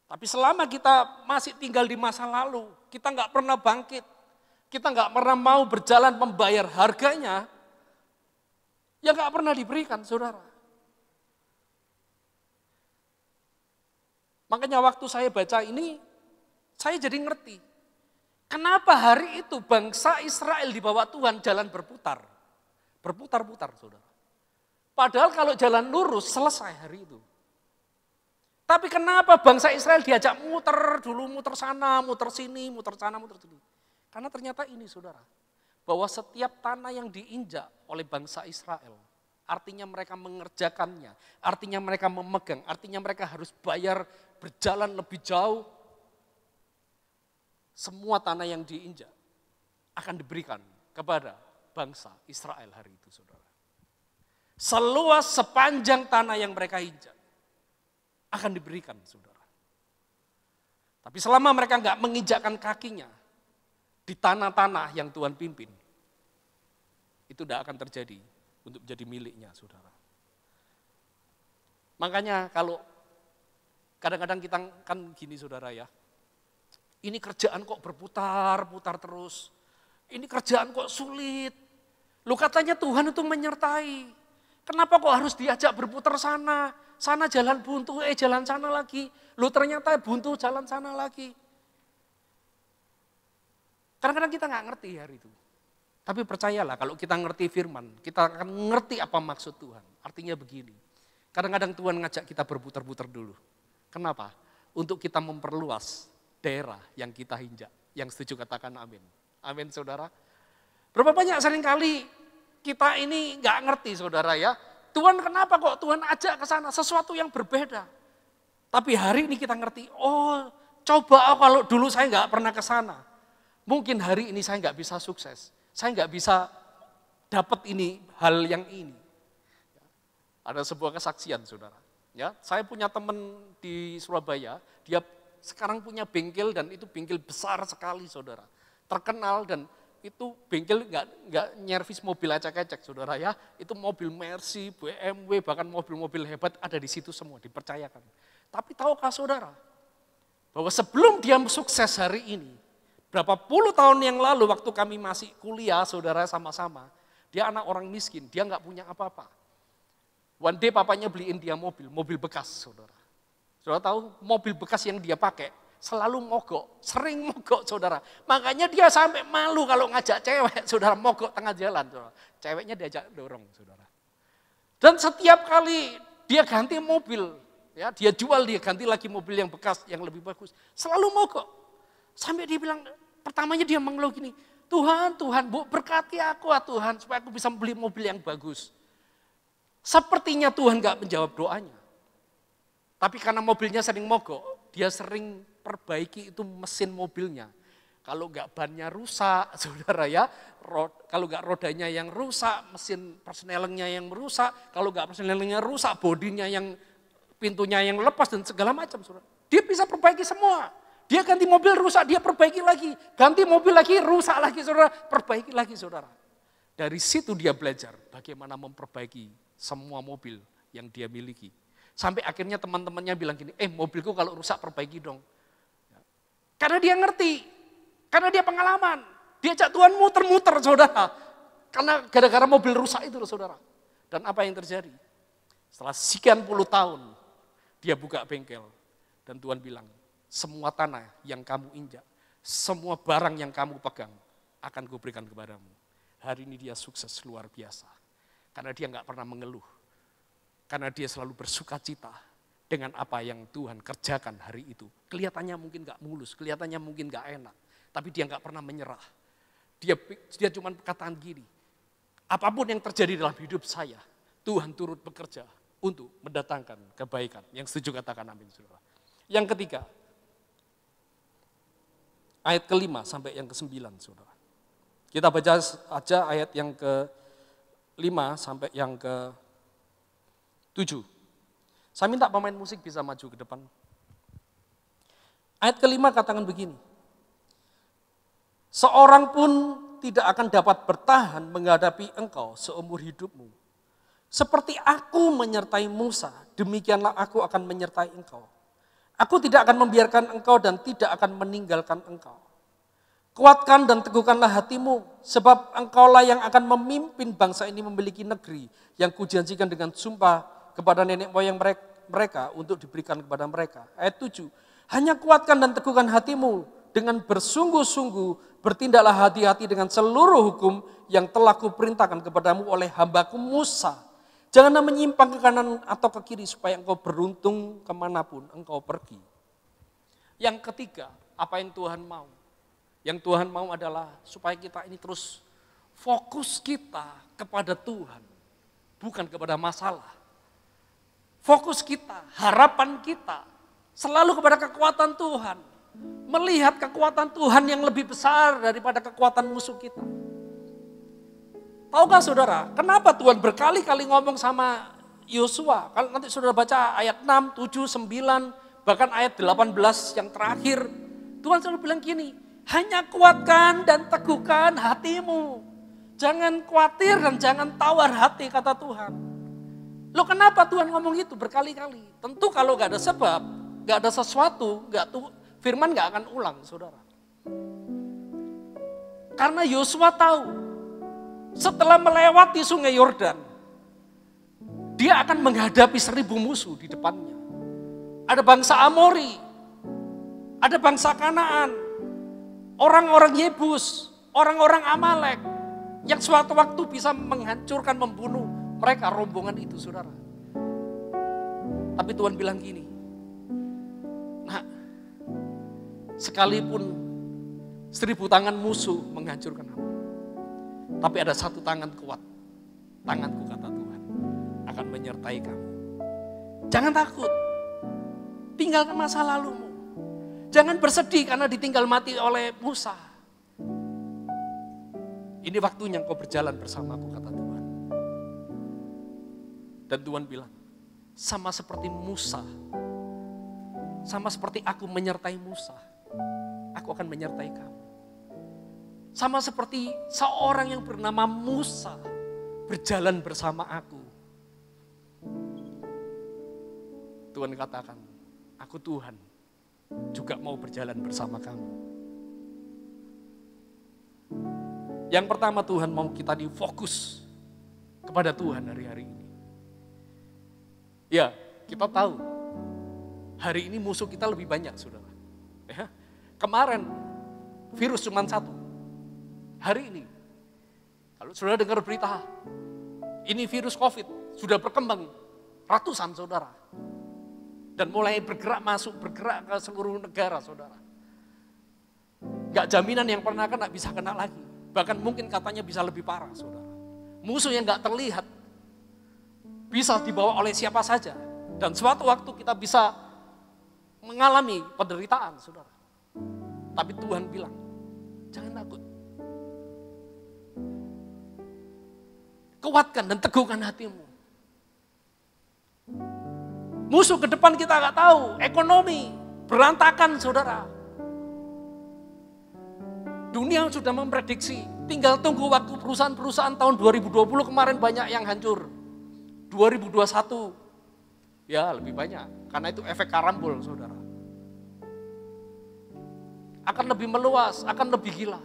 Tapi selama kita masih tinggal di masa lalu, kita nggak pernah bangkit, kita nggak pernah mau berjalan membayar harganya, ya nggak pernah diberikan, saudara. Makanya waktu saya baca ini, saya jadi ngerti. Kenapa hari itu bangsa Israel di bawah Tuhan jalan berputar. Berputar-putar, saudara. Padahal kalau jalan lurus, selesai hari itu. Tapi kenapa bangsa Israel diajak muter dulu, muter sana, muter sini, muter sana, muter sini. Karena ternyata ini, saudara. Bahwa setiap tanah yang diinjak oleh bangsa Israel, artinya mereka mengerjakannya, artinya mereka memegang, artinya mereka harus bayar berjalan lebih jauh. Semua tanah yang diinjak akan diberikan kepada bangsa Israel hari itu, saudara. Seluas sepanjang tanah yang mereka injak akan diberikan, saudara. Tapi selama mereka nggak menginjakkan kakinya di tanah-tanah yang Tuhan pimpin, itu tidak akan terjadi untuk menjadi miliknya, saudara. Makanya kalau kadang-kadang kita kan gini, saudara ya, ini kerjaan kok berputar-putar terus, ini kerjaan kok sulit. Lu katanya Tuhan itu menyertai, kenapa kok harus diajak berputar sana, sana jalan buntu, jalan sana lagi, lu ternyata buntu jalan sana lagi. Kadang-kadang kita nggak ngerti hari itu. Tapi percayalah kalau kita ngerti firman, kita akan ngerti apa maksud Tuhan. Artinya begini, kadang-kadang Tuhan ngajak kita berputar-putar dulu. Kenapa? Untuk kita memperluas daerah yang kita injak. Yang setuju katakan amin. Amin, saudara. Berapa banyak seringkali kita ini nggak ngerti, saudara ya. Tuhan kenapa kok Tuhan ajak ke sana, sesuatu yang berbeda. Tapi hari ini kita ngerti, oh coba kalau dulu saya nggak pernah ke sana. Mungkin hari ini saya nggak bisa sukses. Saya nggak bisa dapat ini, hal yang ini. Ada sebuah kesaksian, saudara. Ya, saya punya teman di Surabaya, dia sekarang punya bengkel dan itu bengkel besar sekali, saudara. Terkenal dan itu bengkel nggak nyervis mobil acak-acak, saudara ya. Itu mobil Mercy, BMW, bahkan mobil-mobil hebat ada di situ semua, dipercayakan. Tapi tahukah saudara, bahwa sebelum dia sukses hari ini, berapa puluh tahun yang lalu waktu kami masih kuliah, saudara sama-sama, dia anak orang miskin, dia nggak punya apa-apa. One day papanya beliin dia mobil bekas, saudara. Saudara tahu mobil bekas yang dia pakai selalu mogok, sering mogok, saudara. Makanya dia sampai malu kalau ngajak cewek, saudara, mogok tengah jalan, saudara. Ceweknya diajak dorong, saudara. Dan setiap kali dia ganti mobil, ya dia jual, dia ganti lagi mobil yang bekas, yang lebih bagus, selalu mogok. Sampai dia bilang, pertamanya dia mengeluh gini, Tuhan, Bu, berkati aku, Tuhan, supaya aku bisa beli mobil yang bagus. Sepertinya Tuhan gak menjawab doanya. Tapi karena mobilnya sering mogok, dia sering perbaiki itu mesin mobilnya. Kalau nggak bannya rusak, saudara ya, kalau nggak rodanya yang rusak, mesin persnelingnya yang merusak, kalau nggak persnelingnya rusak, bodinya yang pintunya yang lepas dan segala macam, saudara. Dia bisa perbaiki semua. Dia ganti mobil rusak, dia perbaiki lagi. Ganti mobil lagi, rusak lagi, saudara. Perbaiki lagi, saudara. Dari situ dia belajar bagaimana memperbaiki semua mobil yang dia miliki. Sampai akhirnya teman-temannya bilang gini, mobilku kalau rusak perbaiki dong. Karena dia ngerti, karena dia pengalaman. Diajak Tuhan muter-muter, saudara. Karena gara-gara mobil rusak itu, saudara. Dan apa yang terjadi? Setelah sekian puluh tahun, dia buka bengkel. Dan Tuhan bilang, semua tanah yang kamu injak, semua barang yang kamu pegang, akan kuberikan kepadamu. Hari ini dia sukses luar biasa. Karena dia nggak pernah mengeluh. Karena dia selalu bersuka cita dengan apa yang Tuhan kerjakan hari itu. Kelihatannya mungkin gak mulus, kelihatannya mungkin gak enak. Tapi dia gak pernah menyerah. Dia cuma katakan gini, apapun yang terjadi dalam hidup saya, Tuhan turut bekerja untuk mendatangkan kebaikan. Yang setuju katakan amin, saudara. Yang ketiga, ayat ke-5 sampai yang ke-9, saudara. Kita baca aja ayat yang ke-5 sampai yang ke-7. Saya minta pemain musik bisa maju ke depan. Ayat ke-5 katakan begini. Seorang pun tidak akan dapat bertahan menghadapi engkau seumur hidupmu. Seperti aku menyertai Musa, demikianlah aku akan menyertai engkau. Aku tidak akan membiarkan engkau dan tidak akan meninggalkan engkau. Kuatkan dan teguhkanlah hatimu, sebab engkaulah yang akan memimpin bangsa ini memiliki negeri yang kujanjikan dengan sumpah kepada nenek moyang mereka untuk diberikan kepada mereka. Ayat 7, hanya kuatkan dan teguhkan hatimu dengan bersungguh-sungguh, bertindaklah hati-hati dengan seluruh hukum yang telah kuperintahkan kepadamu oleh hambaku Musa. Janganlah menyimpang ke kanan atau ke kiri supaya engkau beruntung kemanapun engkau pergi. Yang ketiga, apa yang Tuhan mau? Yang Tuhan mau adalah supaya kita ini terus fokus kita kepada Tuhan, bukan kepada masalah. Fokus kita, harapan kita selalu kepada kekuatan Tuhan. Melihat kekuatan Tuhan yang lebih besar daripada kekuatan musuh kita. Tahukah saudara, kenapa Tuhan berkali-kali ngomong sama Yosua? Kalau nanti saudara baca ayat 6, 7, 9, bahkan ayat 18 yang terakhir, Tuhan selalu bilang gini, hanya kuatkan dan teguhkan hatimu. Jangan khawatir dan jangan tawar hati, kata Tuhan. Loh kenapa Tuhan ngomong itu berkali-kali? Tentu kalau gak ada sebab, gak ada sesuatu, firman gak akan ulang, saudara. Karena Yosua tahu, setelah melewati sungai Yordan, dia akan menghadapi 1000 musuh di depannya. Ada bangsa Amori, ada bangsa Kanaan, orang-orang Yebus, orang-orang Amalek, yang suatu waktu bisa menghancurkan, membunuh mereka, rombongan itu, saudara. Tapi Tuhan bilang gini, nah, sekalipun 1000 tangan musuh menghancurkan kamu, tapi ada satu tangan kuat, tanganku kata Tuhan, akan menyertai kamu. Jangan takut, tinggalkan masa lalumu. Jangan bersedih karena ditinggal mati oleh Musa. Ini waktunya engkau berjalan bersamaku, kata Tuhan. Dan Tuhan bilang, sama seperti Musa, sama seperti aku menyertai Musa, aku akan menyertai kamu. Sama seperti seorang yang bernama Musa berjalan bersama aku. Tuhan katakan, aku Tuhan juga mau berjalan bersama kamu. Yang pertama, Tuhan mau kita difokus kepada Tuhan hari-hari ini. Ya, kita tahu hari ini musuh kita lebih banyak, saudara. Ya, kemarin virus cuma satu. Hari ini, kalau saudara dengar berita, ini virus COVID sudah berkembang ratusan, saudara. Dan mulai bergerak bergerak ke seluruh negara, saudara. Gak jaminan yang pernah kena bisa kena lagi. Bahkan mungkin katanya bisa lebih parah, saudara. Musuh yang gak terlihat bisa dibawa oleh siapa saja. Dan suatu waktu kita bisa mengalami penderitaan, saudara. Tapi Tuhan bilang, jangan takut. Kuatkan dan teguhkan hatimu. Musuh ke depan kita gak tahu, ekonomi berantakan, saudara. Dunia sudah memprediksi, tinggal tunggu waktu perusahaan-perusahaan tahun 2020 kemarin banyak yang hancur. 2021, ya lebih banyak, karena itu efek karambol, saudara. Akan lebih meluas, akan lebih gila.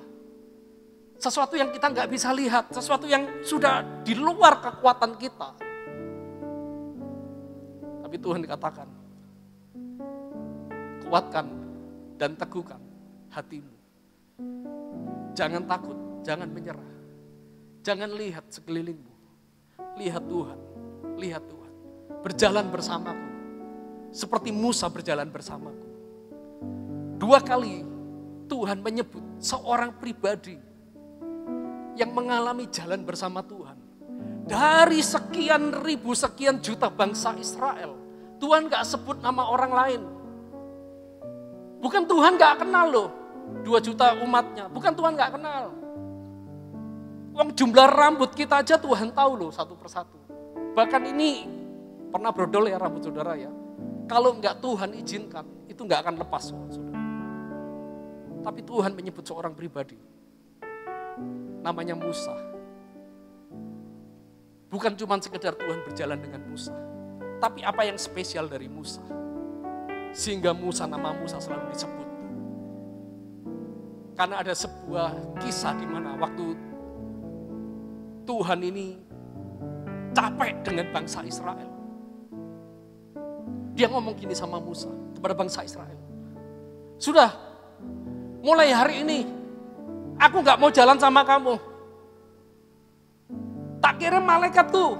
Sesuatu yang kita nggak bisa lihat, sesuatu yang sudah di luar kekuatan kita. Tapi Tuhan katakan, kuatkan dan teguhkan hatimu. Jangan takut, jangan menyerah. Jangan lihat sekelilingmu. Lihat Tuhan, lihat Tuhan. Berjalan bersamaku. Seperti Musa berjalan bersamaku. 2 kali Tuhan menyebut seorang pribadi yang mengalami jalan bersama Tuhan. Dari sekian ribu, sekian juta bangsa Israel, Tuhan gak sebut nama orang lain. Bukan Tuhan gak kenal loh, 2 juta umatnya. Bukan Tuhan gak kenal. Wong jumlah rambut kita aja Tuhan tahu loh satu persatu. Bahkan ini pernah brodol ya rambut saudara ya. Kalau gak Tuhan izinkan, itu gak akan lepas saudara. Tapi Tuhan menyebut seorang pribadi. Namanya Musa. Bukan cuma sekedar Tuhan berjalan dengan Musa. Tapi apa yang spesial dari Musa? Sehingga nama Musa selalu disebut. Karena ada sebuah kisah di mana waktu Tuhan ini capek dengan bangsa Israel. Dia ngomong gini sama Musa kepada bangsa Israel. Sudah, mulai hari ini aku gak mau jalan sama kamu. Tak kirim malaikat tuh.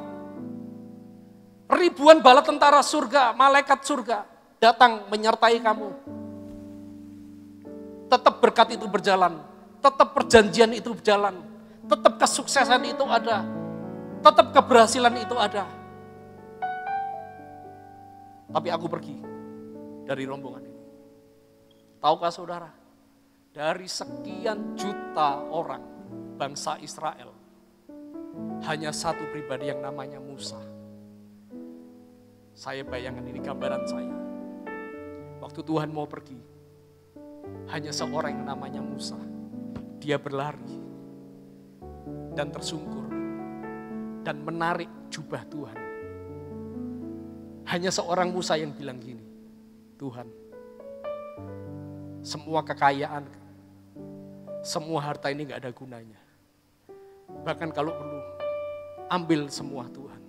Ribuan bala tentara surga, malaikat surga datang menyertai kamu. Tetap berkat itu berjalan, tetap perjanjian itu berjalan, tetap kesuksesan itu ada, tetap keberhasilan itu ada. Tapi aku pergi dari rombongan ini. Tahukah saudara, dari sekian juta orang bangsa Israel, hanya satu pribadi yang namanya Musa. Saya bayangkan ini gambaran saya. Waktu Tuhan mau pergi, hanya seorang yang namanya Musa. Dia berlari dan tersungkur dan menarik jubah Tuhan. Hanya seorang Musa yang bilang gini, Tuhan, semua kekayaan, semua harta ini gak ada gunanya. Bahkan kalau perlu, ambil semua Tuhan.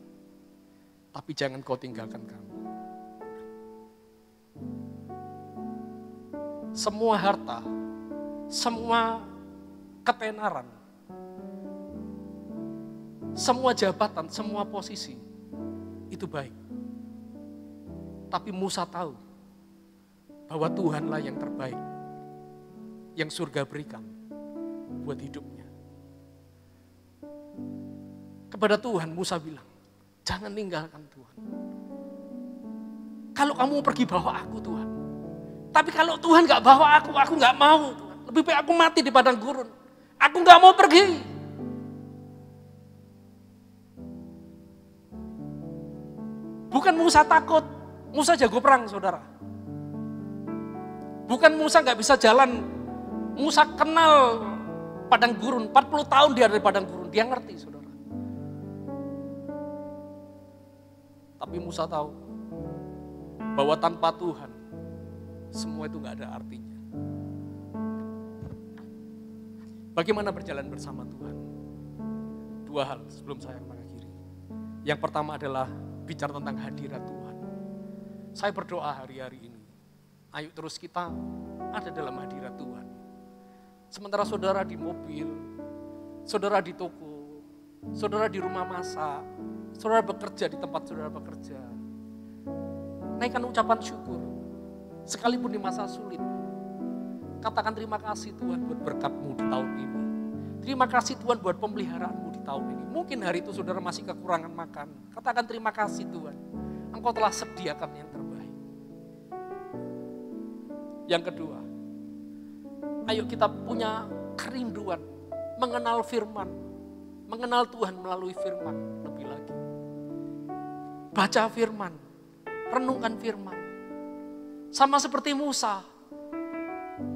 Tapi jangan kau tinggalkan kami. Semua harta, semua ketenaran, semua jabatan, semua posisi, itu baik. Tapi Musa tahu bahwa Tuhanlah yang terbaik, yang surga berikan buat hidupnya. Kepada Tuhan Musa bilang, jangan tinggalkan Tuhan. Kalau kamu pergi bawa aku Tuhan. Tapi kalau Tuhan gak bawa aku gak mau Tuhan. Lebih baik aku mati di padang gurun. Aku gak mau pergi. Bukan Musa takut, Musa jago perang saudara. Bukan Musa gak bisa jalan, Musa kenal padang gurun, 40 tahun dia ada di padang gurun, dia ngerti saudara. Tapi Musa tahu bahwa tanpa Tuhan semua itu gak ada artinya. Bagaimana berjalan bersama Tuhan? Dua hal sebelum saya mengakhiri. Yang pertama adalah bicara tentang hadirat Tuhan. Saya berdoa hari-hari ini, ayo terus kita ada dalam hadirat Tuhan. Sementara saudara di mobil, saudara di toko, saudara di rumah masak, saudara bekerja di tempat saudara bekerja. Naikkan ucapan syukur. Sekalipun di masa sulit. Katakan terima kasih Tuhan buat berkat-Mu di tahun ini. Terima kasih Tuhan buat pemeliharaan-Mu di tahun ini. Mungkin hari itu saudara masih kekurangan makan. Katakan terima kasih Tuhan. Engkau telah sediakan yang terbaik. Yang kedua, ayo kita punya kerinduan. Mengenal firman. Mengenal Tuhan melalui firman lebih lagi. Baca firman. Renungkan firman. Sama seperti Musa.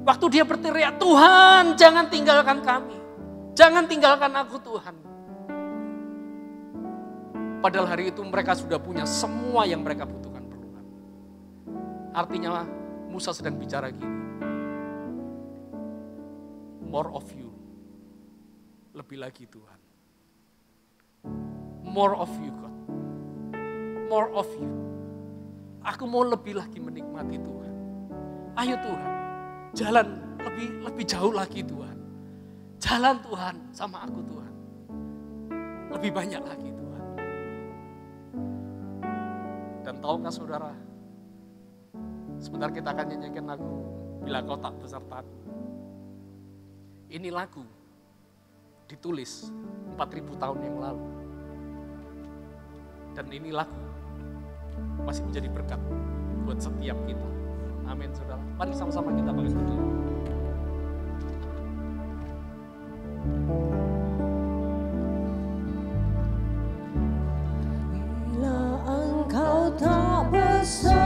Waktu dia berteriak, Tuhan jangan tinggalkan kami. Jangan tinggalkan aku Tuhan. Padahal hari itu mereka sudah punya semua yang mereka butuhkan perlukan. Artinya Musa sedang bicara gini. More of you. Lebih lagi Tuhan. More of you God. More of you. Aku mau lebih lagi menikmati Tuhan. Ayo Tuhan. Jalan lebih jauh lagi Tuhan. Jalan Tuhan sama aku Tuhan. Lebih banyak lagi Tuhan. Dan tahukah saudara, sebentar kita akan nyanyikan lagu Bila Kau Tak Besertaku. Ini lagu ditulis 4.000 tahun yang lalu. Dan ini lagu masih menjadi berkat buat setiap kita. Amin saudara. Mari sama-sama kita bangkit berdiri. Bila engkau tak besertaku,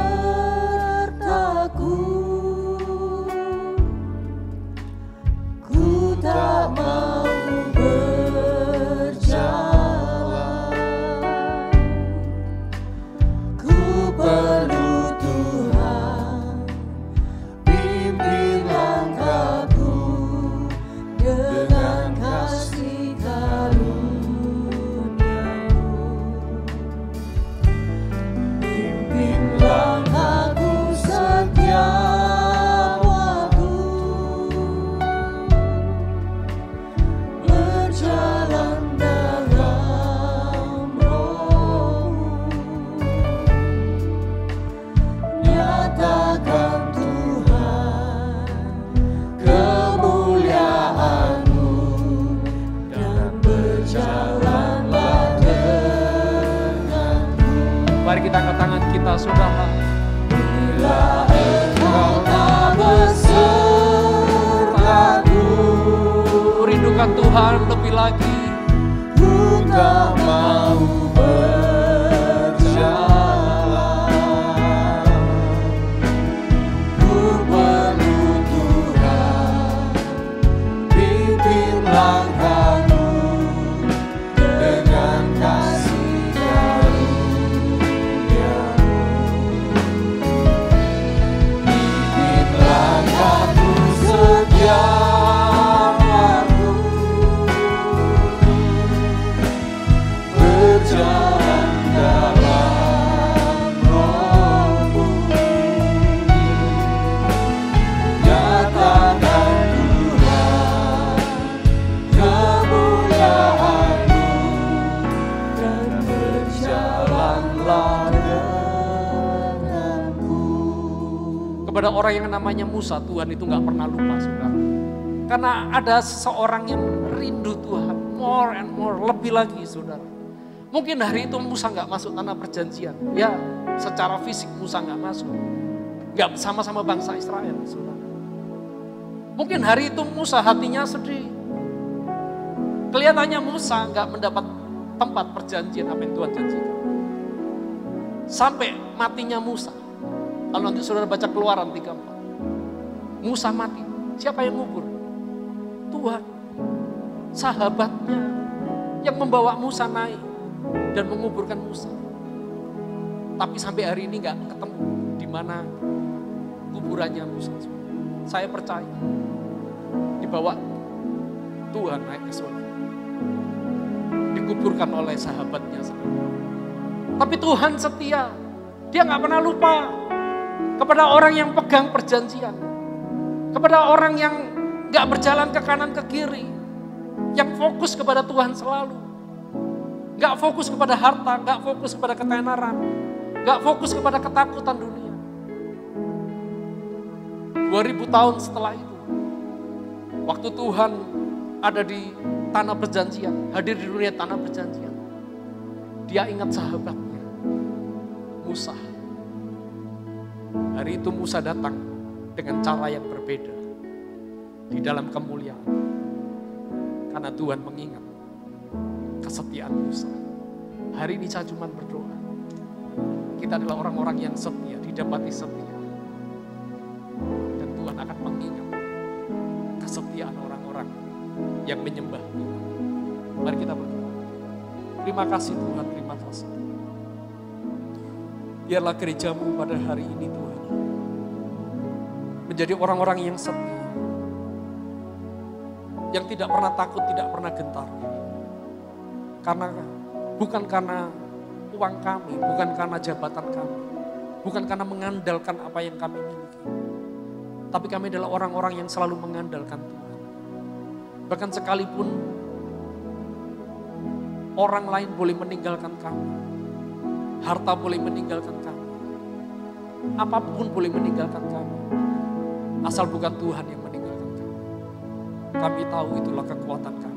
ku tak mau berjalan. Ku perlu Tuhan, pimpin langkah saudara. Bila Engkau tak besertaku, Rindukan Tuhan lebih lagi. ku tak mau berjalan. Ku perlu Tuhan, pimpin langkahku dengan kasih karunia-Mu. Pimpin langkahku setiap waktu, berjalan dalam Roh-Mu. Nyatakan Tuhan kemuliaan-Mu, dan berjalanlah denganku. Kepada orang yang namanya Musa, Tuhan itu gak pernah lupa, saudara. Karena ada seseorang yang rindu Tuhan, more and more, lebih lagi, saudara. Mungkin hari itu Musa gak masuk tanah perjanjian. Ya, secara fisik Musa gak masuk. Gak sama-sama bangsa Israel, saudara. Mungkin hari itu Musa hatinya sedih. Kelihatannya Musa gak mendapat tempat perjanjian apa yang Tuhan janjikan. Sampai matinya Musa. Kalau nanti saudara baca Keluaran 34. Musa mati. Siapa yang ngubur? Tuhan. Sahabatnya yang membawa Musa naik dan menguburkan Musa. Tapi sampai hari ini gak ketemu di mana kuburannya Musa. Saya percaya dibawa Tuhan naik ke surga. Dikuburkan oleh sahabatnya sendiri. Tapi Tuhan setia. Dia gak pernah lupa kepada orang yang pegang perjanjian. Kepada orang yang gak berjalan ke kanan ke kiri. Yang fokus kepada Tuhan selalu. Gak fokus kepada harta, gak fokus kepada ketenaran. Gak fokus kepada ketakutan dunia. 2000 tahun setelah itu, waktu Tuhan ada di tanah perjanjian, hadir di dunia tanah perjanjian, dia ingat sahabatnya, Musa. Hari itu Musa datang dengan cara yang berbeda di dalam kemuliaan. Karena Tuhan mengingat kesetiaan Musa. Hari ini saya cuma berdoa. Kita adalah orang-orang yang setia, didapati setia. Dan Tuhan akan mengingat kesetiaan orang-orang yang menyembah Tuhan. Mari kita berdoa. Terima kasih Tuhan, terima kasih. Biarlah gerejamu pada hari ini Tuhan menjadi orang-orang yang setia. Yang tidak pernah takut, tidak pernah gentar. Karena bukan karena uang kami, bukan karena jabatan kami, bukan karena mengandalkan apa yang kami miliki. Tapi kami adalah orang-orang yang selalu mengandalkan Tuhan. Bahkan sekalipun orang lain boleh meninggalkan kami, harta boleh meninggalkan kami, apapun boleh meninggalkan kami, asal bukan Tuhan yang meninggalkan kami. Kami tahu itulah kekuatan kami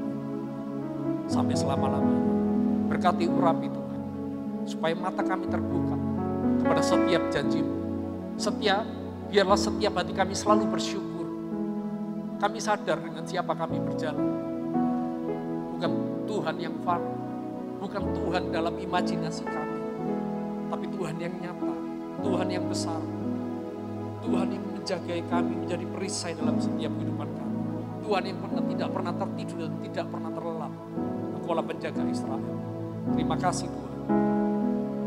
sampai selama-lamanya. Berkati urapi Tuhan, supaya mata kami terbuka kepada setiap janji-Mu. Biarlah setiap hati kami selalu bersyukur. Kami sadar dengan siapa kami berjalan. Bukan Tuhan yang far, bukan Tuhan dalam imajinasi kami, tapi Tuhan yang nyata, Tuhan yang besar, Tuhan yang menjagai kami menjadi perisai dalam setiap kehidupan kami. Tuhan yang tidak pernah tertidur dan tidak pernah terlelap. Engkaulah penjaga Israel. Terima kasih Tuhan.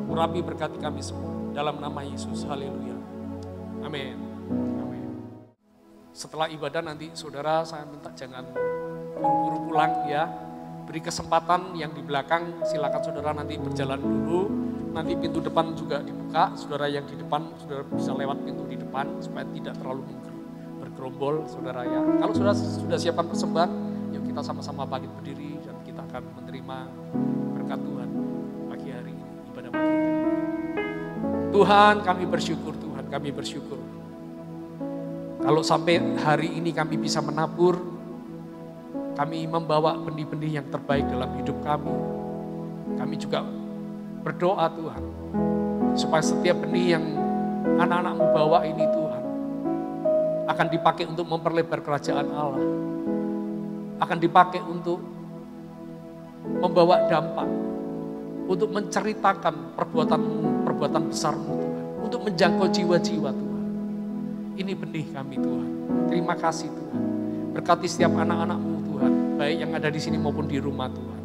Urapi berkati kami semua. Dalam nama Yesus. Haleluya. Amin. Amin. Setelah ibadah nanti saudara saya minta jangan buru-buru pulang ya. Beri kesempatan yang di belakang silakan saudara nanti berjalan dulu. Nanti pintu depan juga dibuka. Saudara yang di depan saudara bisa lewat pintu di depan supaya tidak terlalu bergerombol saudara ya. Kalau saudara sudah siapkan persembahan, yuk kita sama-sama bangkit berdiri dan kita akan menerima berkat Tuhan pagi hari ini, ibadah pagi ini. Tuhan kami bersyukur, Tuhan kami bersyukur. Kalau sampai hari ini kami bisa menabur, kami membawa benih-benih yang terbaik dalam hidup kami. Kami juga berdoa Tuhan, Supaya setiap benih yang anak-anak-Mu bawa ini Tuhan, akan dipakai untuk memperlebar kerajaan Allah. Akan dipakai untuk membawa dampak, untuk menceritakan perbuatan besar-Mu Tuhan, untuk menjangkau jiwa-jiwa Tuhan. Ini benih kami Tuhan. Terima kasih Tuhan. Berkati setiap anak-anak-Mu Tuhan, baik yang ada di sini maupun di rumah Tuhan.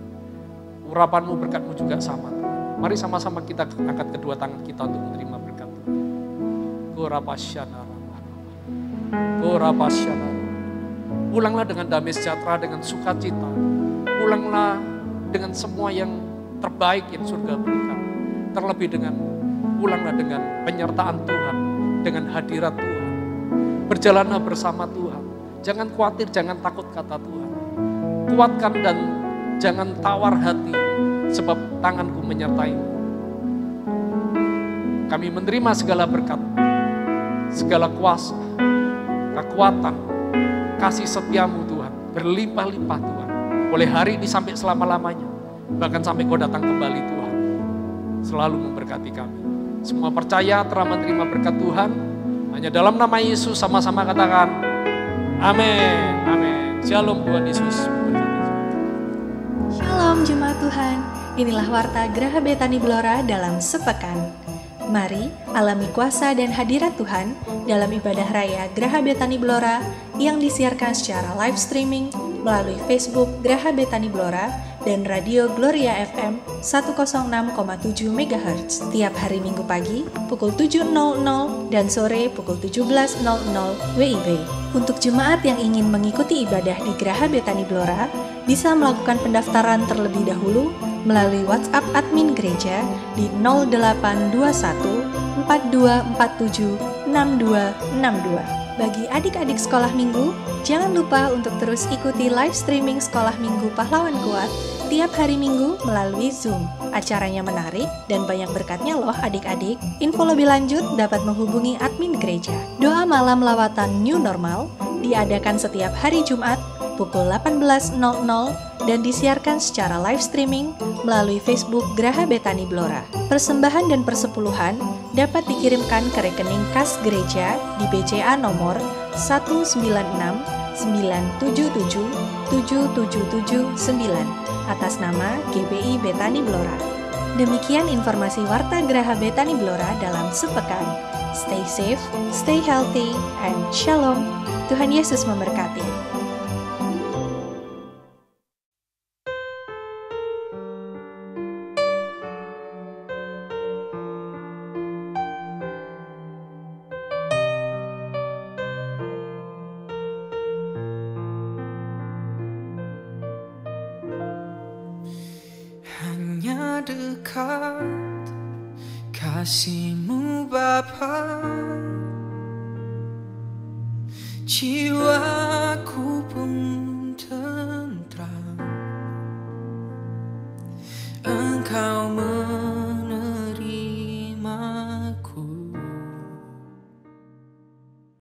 Urapan-Mu, berkat-Mu juga sama Tuhan. Mari sama-sama kita angkat kedua tangan kita untuk menerima berkat Tuhan. Pulanglah dengan damai sejahtera, dengan sukacita. Pulanglah dengan semua yang terbaik yang surga berikan. Terlebih pulanglah dengan penyertaan Tuhan, dengan hadirat Tuhan. Berjalanlah bersama Tuhan. Jangan khawatir, jangan takut kata Tuhan. Kuatkan dan jangan tawar hati, sebab tanganku menyertai-Mu. Kami menerima segala berkat, segala kuasa, kekuatan, kasih setia-Mu Tuhan, berlimpah-limpah Tuhan. Oleh hari ini sampai selama-lamanya, bahkan sampai Kau datang kembali Tuhan. Selalu memberkati kami. Semua percaya telah menerima berkat Tuhan. Hanya dalam nama Yesus sama-sama katakan, amin, amin. Shalom, Tuhan Yesus memberkati. Shalom jemaat Tuhan, inilah Warta Geraha Betani Blora dalam sepekan. Mari alami kuasa dan hadirat Tuhan dalam ibadah raya Geraha Betani Blora yang disiarkan secara live streaming melalui Facebook Geraha Betani Blora dan Radio Gloria FM 106,7 MHz setiap hari Minggu pagi pukul 7.00 dan sore pukul 17.00 WIB. Untuk jemaat yang ingin mengikuti ibadah di Geraha Betani Blora, bisa melakukan pendaftaran terlebih dahulu melalui WhatsApp admin gereja di 0821 4247 6262. Bagi adik-adik sekolah minggu, jangan lupa untuk terus ikuti live streaming sekolah minggu Pahlawan Kuat tiap hari Minggu melalui Zoom. Acaranya menarik dan banyak berkatnya loh adik-adik. Info lebih lanjut dapat menghubungi admin gereja. Doa malam lawatan New Normal diadakan setiap hari Jumat pukul 18.00 dan disiarkan secara live streaming melalui Facebook Geraha Betani Blora. Persembahan dan persepuluhan dapat dikirimkan ke rekening kas gereja di BCA nomor 19697777779 atas nama GBI Betani Blora. Demikian informasi Warta Geraha Betani Blora dalam sepekan. Stay safe, stay healthy, and shalom. Tuhan Yesus memberkati. Hanya dekat kasih-Mu Bapa, jiwaku pun tentram.